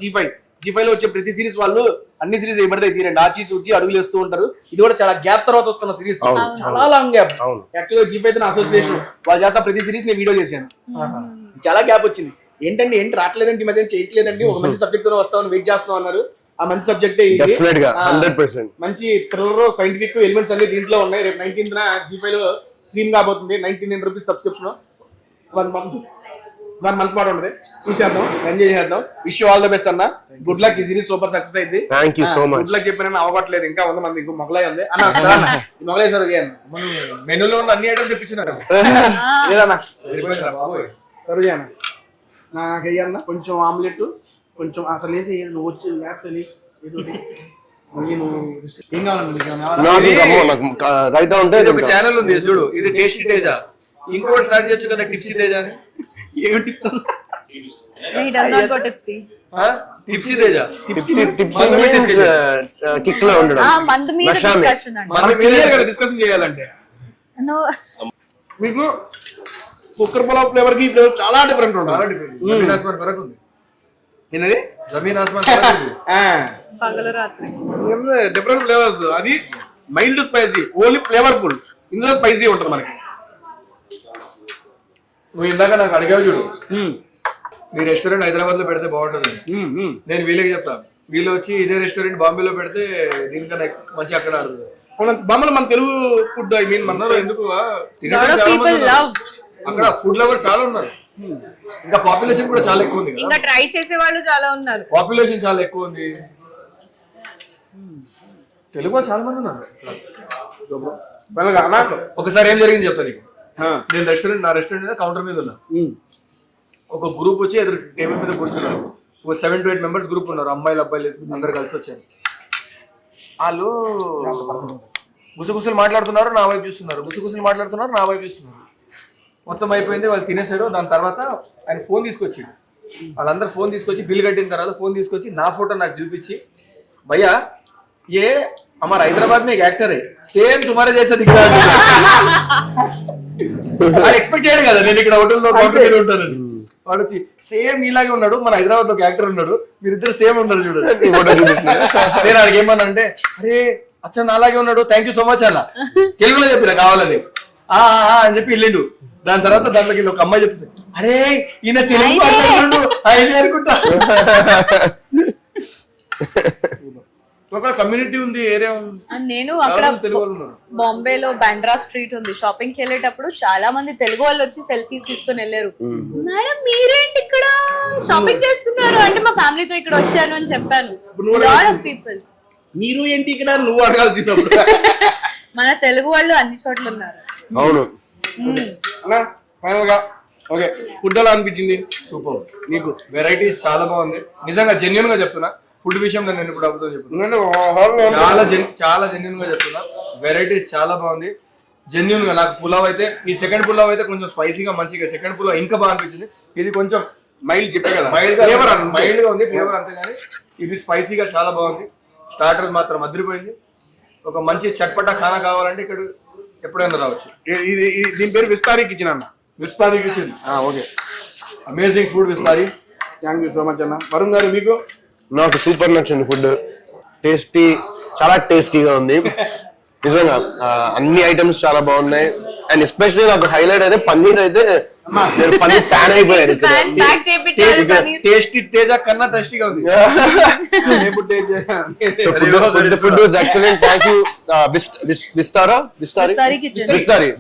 G5 లో వచ్చే ప్రతి సిరీస్ వాళ్ళు అన్ని సిరీస్ ఇవ్వబడితే తీరండి ఆచి చూచి అడుగులు వేస్తూ ఉంటారు. ఇది కూడా చాలా గ్యాప్ తర్వాత వస్తున్న సిరీస్, చాలా లాంగ్ గ్యాప్. యాక్చువల్గా G5 తో అసోసియేషన్ వాళ్ళు చేస్తా ప్రతి సిరీస్ నేను వీడియో చేశాను. చాలా గ్యాప్ వచ్చింది. ఏంటి రావట్లేదండి, ఈ మధ్య చేయట్లేదండి, ఒక మంచి సబ్జెక్ట్ తో వస్తామని వెయిట్ చేస్తాం అన్నారు. ఆ మంచి సబ్జెక్టే డెఫినెట్ గా 100%. మంచి థ్రిల్లర్ సైంటిఫిక్ ఎలిమెంట్స్ అన్ని దీంట్లో ఉన్నాయి. రేపు 19th G5 లో స్ట్రీమ్ కాబోతుంది. 99 రూపీస్ సబ్స్క్రిప్షన్. 1 month పాటు ఉంటుంది. చూసేద్దాం, ఎంజాయ్ చేద్దాం. Wish you all the best అన్న. Good luck. ఈ సిరీస్ సూపర్ సక్సెస్ అయింది. Thank you so much. Good luck చెప్పిన అవ్వట్లేదు. ఇంకా 100 మంది ఇంకో మొగలాయి ఉంది అన్న. మొగలాయి సార్ మెనూలో ఉన్న అన్ని ఐటమ్స్ తెప్పించినారు లేదన్నా సరే చేయన్న. నాకు అయ్యన్న కొంచెం ఆమ్లెట్, కొంచెం అసలు వేసి నువ్వు వచ్చి యాక్చువల్లీ ఏం కావాలన్నా రైతా ఉంటే ఒక ఛానల్ ఉంది చూడు, ఇది టేస్టీ తేజ. ఇంకోటి స్టార్ట్ చేయొచ్చు కదా, టిప్సీ తేజ అని. ఏమి టిప్స్ అన్న? He does not go tipsy. టిప్సీ Teja kick లో ఉండడం. మందు మీద నషామే. discussion అండి. మనం క్లియర్ గా డిస్కషన్ చేయాలంటే No. మీకు కుక్కర్ పులావ్ ఫ్లేవర్ కి ఫ్లేవర్ చాలా డిఫరెంట్ ఉంటుంది. జమీన్ ఆస్మాన్ ఫరక్ ఉంది. ఏంటది? జమీన్ ఆస్మాన్ ఫరక్ ఉంది. పగలు రాత్రి. Different flavours. అది మైల్డ్ స్పైసీ, ఓన్లీ ఫ్లేవర్ఫుల్. ఇందులో స్పైసీ ఉంటుంది మనకి. నువ్వు ఇందాక నాకు అడిగావు చూడు, మీ రెస్టారెంట్ హైదరాబాద్ లో పెడితే బాగుంటుంది. నేను వీళ్ళకి చెప్తాను, వీళ్ళు వచ్చి ఇదే రెస్టారెంట్ బాంబేలో పెడితే దీనికన్నా మంచి అక్కడ ఆడుతుంది. బాంబేలో మన తెలుగు ఫుడ్ ఐ మీన్ మన ఎందుకు Lot of people love. అక్కడ ఫుడ్ లవర్ చాలా ఉన్నారు. ఇంకా పాపులేషన్ కూడా చాలా ఎక్కువ ఉంది కదా. ఇంకా ట్రై చేసే వాళ్ళు చాలా ఉన్నారు. పాపులేషన్ చాలా ఎక్కువ ఉంది. తెలుగు వాళ్ళు చాలా మంది ఉన్నారు. ఒకసారి ఏం జరిగింది చెప్తాను నీకు. నేను నా రెస్టారెంట్ మీద కౌంటర్ మీద ఉన్నా. ఒక గ్రూప్ వచ్చి ఎదురు టేబుల్ మీద కూర్చున్నారు. ఒక 7 to 8 మెంబర్స్ గ్రూప్ ఉన్నారు. అమ్మాయిలు అబ్బాయిలు అందరు కలిసి వచ్చారు. వాళ్ళు గుసగుసలు మాట్లాడుతున్నారు, నా వైపు చూస్తున్నారు. గుసగుసలు మాట్లాడుతున్నారు, నా వైపు చూస్తున్నారు. మొత్తం అయిపోయింది, వాళ్ళు తినేశారు. దాని తర్వాత ఆయన ఫోన్ తీసుకొచ్చిండు. వాళ్ళందరూ ఫోన్ తీసుకొచ్చి బిల్ కట్టిన తర్వాత ఫోన్ తీసుకొచ్చి నా ఫోటో నాకు చూపించి, భయ్యా ఏ हमारा हैदराबाद में एक एक्टर है सेम तुम्हारे जैसा दिख रहा है. వాళ్ళు ఎక్స్పెక్ట్ చేయరు కదా నేను ఇక్కడ హోటల్లో కౌంటర్ మీద ఉంటానని. వాడు వచ్చి సేమ్ నీలాగే ఉన్నాడు, మన హైదరాబాద్ ఒక యాక్టర్ ఉన్నాడు, మీరిద్దరు సేమ్ ఉన్నారు చూడండి. నేను అడిగి ఏమన్నా అంటే, అరే అచ్చా నాలాగే ఉన్నాడు, థ్యాంక్ యూ సో మచ్ అన్న తెలుగులో చెప్పిన కావాలని అని చెప్పి వెళ్ళిండు. దాని తర్వాత దాంట్లోకి ఒక అమ్మాయి చెప్తుంది, అరే ఈయన తెలుగు మాట్లాడుతున్నాడు ఆయన అనుకుంటా. కమ్యూనిటీ ఉంది, ఏరియా ఉంది. నేను అక్కడ బాంబేలో బాండ్రా స్ట్రీట్ ఉంది, షాపింగ్ కి వెళ్ళేటప్పుడు చాలా మంది తెలుగు వాళ్ళు వచ్చి సెల్ఫీస్ తీసుకొని వెళ్ళారు. మేడం మీరేంటి ఇక్కడ షాపింగ్ చేస్తున్నారు అంటే మా ఫ్యామిలీతో ఇక్కడ వచ్చాను అని చెప్పాను. Lot of people. మీరు ఏంటి ఇక్కడ నువ్వు అడగాల్సినప్పుడు మన తెలుగు వాళ్ళు అన్ని చోట్ల ఉన్నారు. అవును. ఫైనల్ గా ఓకే ఫుడ్ ఎలా అనిపించింది? సూపర్. మీకు వెరైటీస్ చాలా బాగుంది. నిజంగా జెన్యున్ గా చెప్తున్నా. ఫుడ్ విషయంలో నేను ఇప్పుడు అబద్ధం చెప్తున్నా. చాలా జెన్యున్ గా చెప్తున్నా. వెరైటీస్ చాలా బాగుంది. జెన్యున్ గా నాకు పులావ్ అయితే ఈ సెకండ్ పులావ్ అయితే కొంచెం స్పైసీగా మంచిగా, సెకండ్ పులావ్ ఇంకా బాగా అనిపించింది. ఇది కొంచెం మైల్డ్ చెప్పే కదా, మైల్డ్ గా ఉంది ఫ్లేవర్ అంతే, కానీ ఇది స్పైసీగా చాలా బాగుంది. స్టార్టర్స్ మాత్రం అదిరిపోయింది. ఒక మంచి చట్పటా ఖానా కావాలంటే ఇక్కడ ఎప్పుడైనా రావచ్చు. దీని పేరు విస్తారీ కిచెన్ అన్న. Vistari kitchen. Okay, amazing food Vistari. Thank you so much అన్న. వరుణ్ గారు మీకు? నాకు సూపర్ నచ్చింది ఫుడ్. టేస్టీ, చాలా టేస్టీగా ఉంది నిజంగా. అన్ని ఐటమ్స్ చాలా బాగున్నాయి. అండ్ ఎస్పెషల్లీ నాకు హైలైట్ అయితే పన్నీర్ అయితే పన్నీర్ ప్యాన్ అయిపోయారు ఇక్కడ. ప్యాక్ చేయించారు పన్నీర్. టేస్టీ తేజ కన్నా టేస్టీగా ఉంది. Food was excellent. Thank you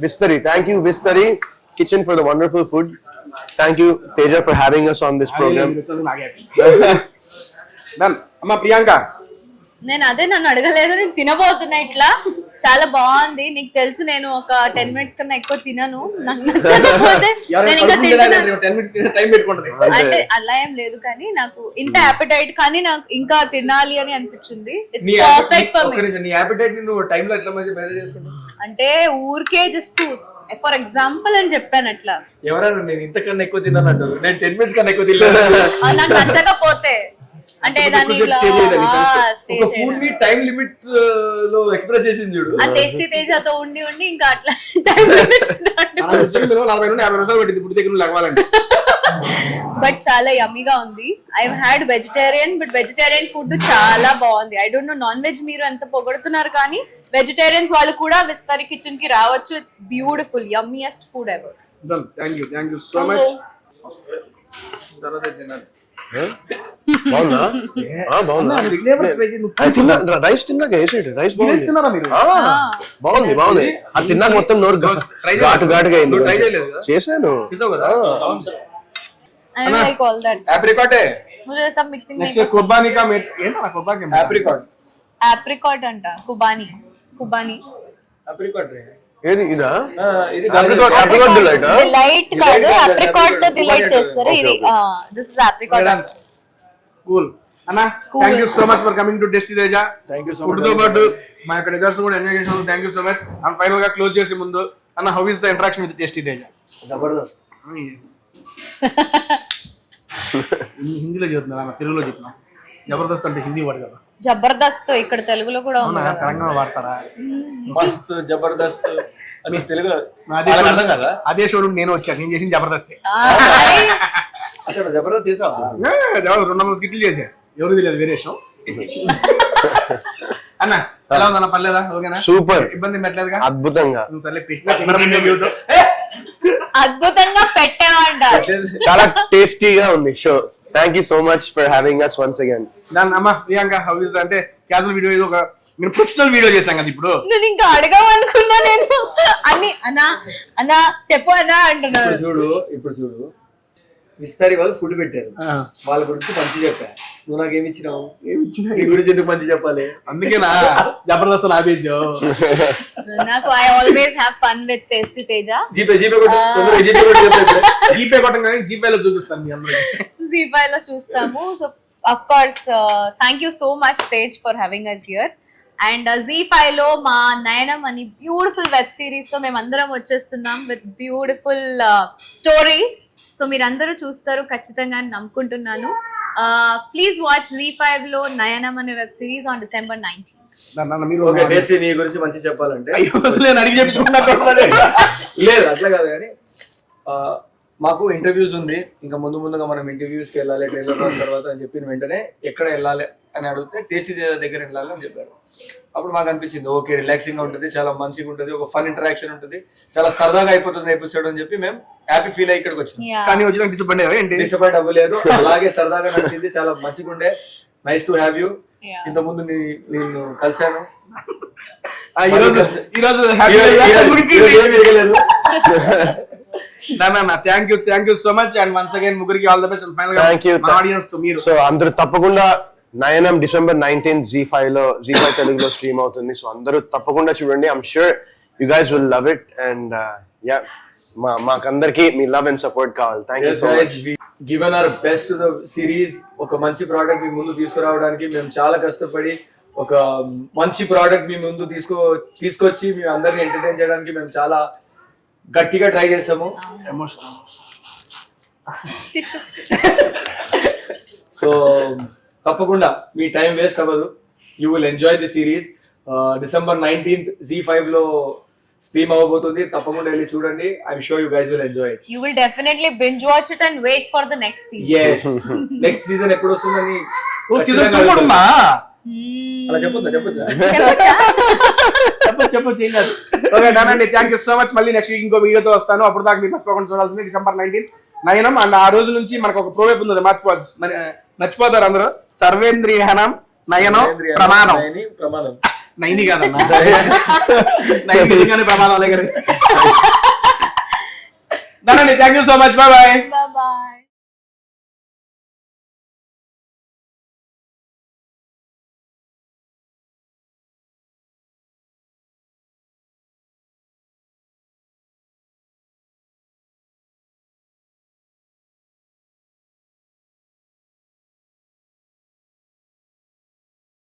Vistari. Thank you Vistari Kitchen for the wonderful food. Thank you Teja for having us on this program. Done. అమ్మ ప్రియాంక, నేను అదే నన్ను అడగలేదు, నేను తినబోతున్నా. ఇట్లా చాలా బాగుంది. నీకు తెలుసు నేను ఒక 10 minutes కన్నా ఎక్కువ తినను. నాకు నచ్చకపోతే నేను ఇంకా తింటున్నాను. 10 minutes టైం పెట్టుకుంటుంది. అంటే అలా ఏం లేదు, కానీ నాకు ఇంత అపెటైట్, కానీ నాకు ఇంకా తినాలి అని అనిపించింది. It's perfect for me. నీ అపెటైట్ ని నువ్వు టైం లో ఎట్లా మేనేజ్ చేసుకుంటావు? అంటే ఊరికే జస్ట్ ఫర్ ఎగ్జాంపుల్ అని చెప్పాను అట్లా. ఎవరైనా నేను ఇంతకన్నా ఎక్కువ తిన్నాను అంటారు. నేను 10 minutes కన్నా ఎక్కువ తినలేదు. నాకు నచ్చకపోతే అంటే దాన్ని ఇట్లా ఒక ఫుడ్ ని టైం లిమిట్ లో ఎక్స్ప్రెస్ చేసింది చూడు. ఆ టేస్టీ తేజతో ఉండి ఇంకా అట్లా టైం లిమిట్స్ 40 నుండి 50 నిమిషాలు పెట్టింది ఇప్పుడు దగ్గర లగవాలంటే. బట్ చాలా యమ్మీగా ఉంది. I had vegetarian, but vegetarian food చాలా బాగుంది. I don't know non veg మీరు ఎంత పొగడుతున్నారు, కానీ వెజిటేరియన్స్ వాళ్ళు కూడా విస్తారి కిచెన్ కి రావచ్చు. It's beautiful, yummiest food ever. Done. Thank you so much. తర్వాత తిన్నాను. బాగుందా? బాగుందా? రైస్ తిన్నాక వేసేది. రైస్ బాగుంది. తిన్నారా మీరు? బాగుంది. అది తిన్నాక మొత్తం నోరు ఘాటుగా అయింది. ట్రై చేయలేదు కదా? చేశాను. చూసావు కదా? I like all that. Apricot है. मुझे सब मिक्सिंग నెక్స్ట్ కుర్బానీ కా ఏంటా కుర్బానీ? Apricot. apricot అంట. కుబానీ Apricot రే. ఏది ఇదా? ఇది apricot delight ఆ? డిలైట్ కాదు, apricot తో డిలైట్ చేస్తారు. ఇది దిస్ ఇస్ apricot. కూల్ అన్న. Thank you so much for coming to tasty Teja. Thank you so food తో పాటు మా యొక్క డెజర్ట్స్ కూడా ఎంజాయ్ చేసినందుకు thank you so much. And final గా క్లోజ్ చేసే ముందు అన్న, how is the interaction with tasty Teja? Jabardasth. హిందీలో చెప్తున్నా, తెలుగులో చెప్తున్నా. జబర్దస్త్ అంటే హిందీ వర్డ్ కదా. జబర్దస్త్ ఇక్కడ తెలుగులో కూడా ఉంది కదా. తెలంగాణ వాడతారా? మస్త్ జబర్దస్త్ అని తెలుగులో అర్థం కదా. అదే షోరూమ్ నేను వచ్చాను, నేను చేసిన జబర్దస్తే. అసలు జబర్దస్త్ చేసావా? 200 స్కిట్లు చేసా. ఎవరు తెలియదు, వేరే షో. అన్న ఎలా ఉందన్న? పర్లేదా? ఓకేనా? సూపర్. ఇబ్బంది పెట్టలేదుగా? అద్భుతంగా. అద్భుతంగా పెట్టామంట. చాలా టేస్టీగా ఉంది show. Thank you so much for having us once again. దాని అమ్మ ప్రియాంక, హౌ ఇస్ అంటే క్యాజువల్ వీడియో, ఇది ఒక మీరు ప్రొఫెషనల్ వీడియో చేశాం కదా ఇప్పుడు. నేను ఇంకా అడగమనుకున్నా నేను అన్ని అన్నా చెప్పు అన్నా అంటున్నాను. ఇప్పుడు చూడు విస్తారి వాళ్ళు ఫుడ్ పెట్టారు, వాళ్ళ గురించి మంచి చెప్పా. నువ్వు నాకు ఏమి ఇచ్చినావు? నీ గురించి ఎందుకు మంచి చెప్పాలి? అందుకేనా జబర్దస్త్ ఆపేసా. నాకు I always have fun with tasty Teja. GPay కొట్టంగానే జీపేలో చూపిస్తాను మీ అందరికీ. జీపేలో చూస్తాము. So of course thank you so much Tej for having us here. And Z5 లో మా నయనం అని బ్యూటిఫుల్ వెబ్ సిరీస్ తో మేము అందరం వచ్చేస్తున్నాం విత్ బ్యూటిఫుల్ స్టోరీ. సో మీరందరూ చూస్తారు ఖచ్చితంగా అని నమ్ముకుంటున్నాను. ప్లీజ్ వాచ్ Z5 లో నయనం అనే web series on December 19th. నీ గురించి మంచి చెప్పాలంటే అడిగి చెప్పుకున్నా లేదు, అట్లా కాదు, కానీ మాకు ఇంటర్వ్యూస్ ఉంది. ఇంకా ముందుగా మనం ఇంటర్వ్యూస్ కి వెళ్ళాలి, ట్రైలర్ తర్వాత అని చెప్పిన వెంటనే ఎక్కడ వెళ్ళాలి అని అడిగితే టేస్టీ దగ్గర వెళ్ళాలి అని చెప్పారు. అప్పుడు మాకు అనిపించింది ఓకే, రిలాక్సింగ్ గా ఉంటుంది, చాలా మంచిగా ఉంటుంది, ఒక ఫన్ ఇంటరాక్షన్ ఉంటుంది, చాలా సరదాగా అయిపోతుంది ఎపిసోడ్ అని చెప్పి మేము హ్యాపీ ఫీల్ అయ్యి ఇక్కడికి వచ్చింది. కానీ వచ్చిన డిసప్పాయింట్ అవ్వలేదు, అలాగే సరదాగా నచ్చింది, చాలా మంచిగా ఉండే. Nice to have you. ఇంత ముందు నేను కలిశాను, thank you so much. And once again ముగ్గురికి ఆల్ ది బెస్ట్. ఫైనల్ గా ఆడియన్స్ తో మీరు సో అందరూ తప్పకుండా నయనం December 19th Z5 తెలుగులో స్ట్రీమ్ అవుతుంది. సో అందరూ తప్పకుండా చూడండి. I'm sure you guys will love it. And yeah మాకందరికి మీ లవ్ అండ్ సపోర్ట్ కావాలి. Thank you so much. Given our best to the series. ఒక మంచి ప్రోడక్ట్ మీ ముందు తీసుకురావడానికి మేము చాలా కష్టపడి ఒక మంచి ప్రోడక్ట్ మీ ముందు తీసుకొచ్చి మీ అందరిని ఎంటర్టైన్ చేయడానికి మేము చాలా గట్టిగా ట్రై చేసాము. సో తప్పకుండా మీ టైం వేస్ట్ అవ్వదు. You will enjoy the series. December 19th Z5 లో స్ట్రీమ్ అవ్వబోతుంది. తప్పకుండా వెళ్ళి చూడండి. I'm sure you guys will enjoy it. You will definitely binge watch it and wait for the next season. yes next season ఎప్పుడు వస్తుందని season 2 కూడా ఉందా? అలా చెప్పొద్దా? చెప్పొచ్చా? చెప్పొచ్చు ఏం కాదు. ఓకే డన్ అండి. Thank you so much. మళ్ళీ నెక్స్ట్ వీక్ ఇంకో వీడియోతో వస్తాను. అప్పుడు దాకా మీరు తప్పకుండా చూడాల్సింది December 19th నయనం. అండ్ ఆ రోజు నుంచి మనకు ఒక ప్రోవేప్ ఉంది, మర్చిపోతారు అందరూ. సర్వేంద్రియహనం నయనం ప్రమాణం. నైని కాదన్నా, నైన్ నిజంగానే ప్రమాణం. అలాగే thank you so much. Bye bye. Bye bye.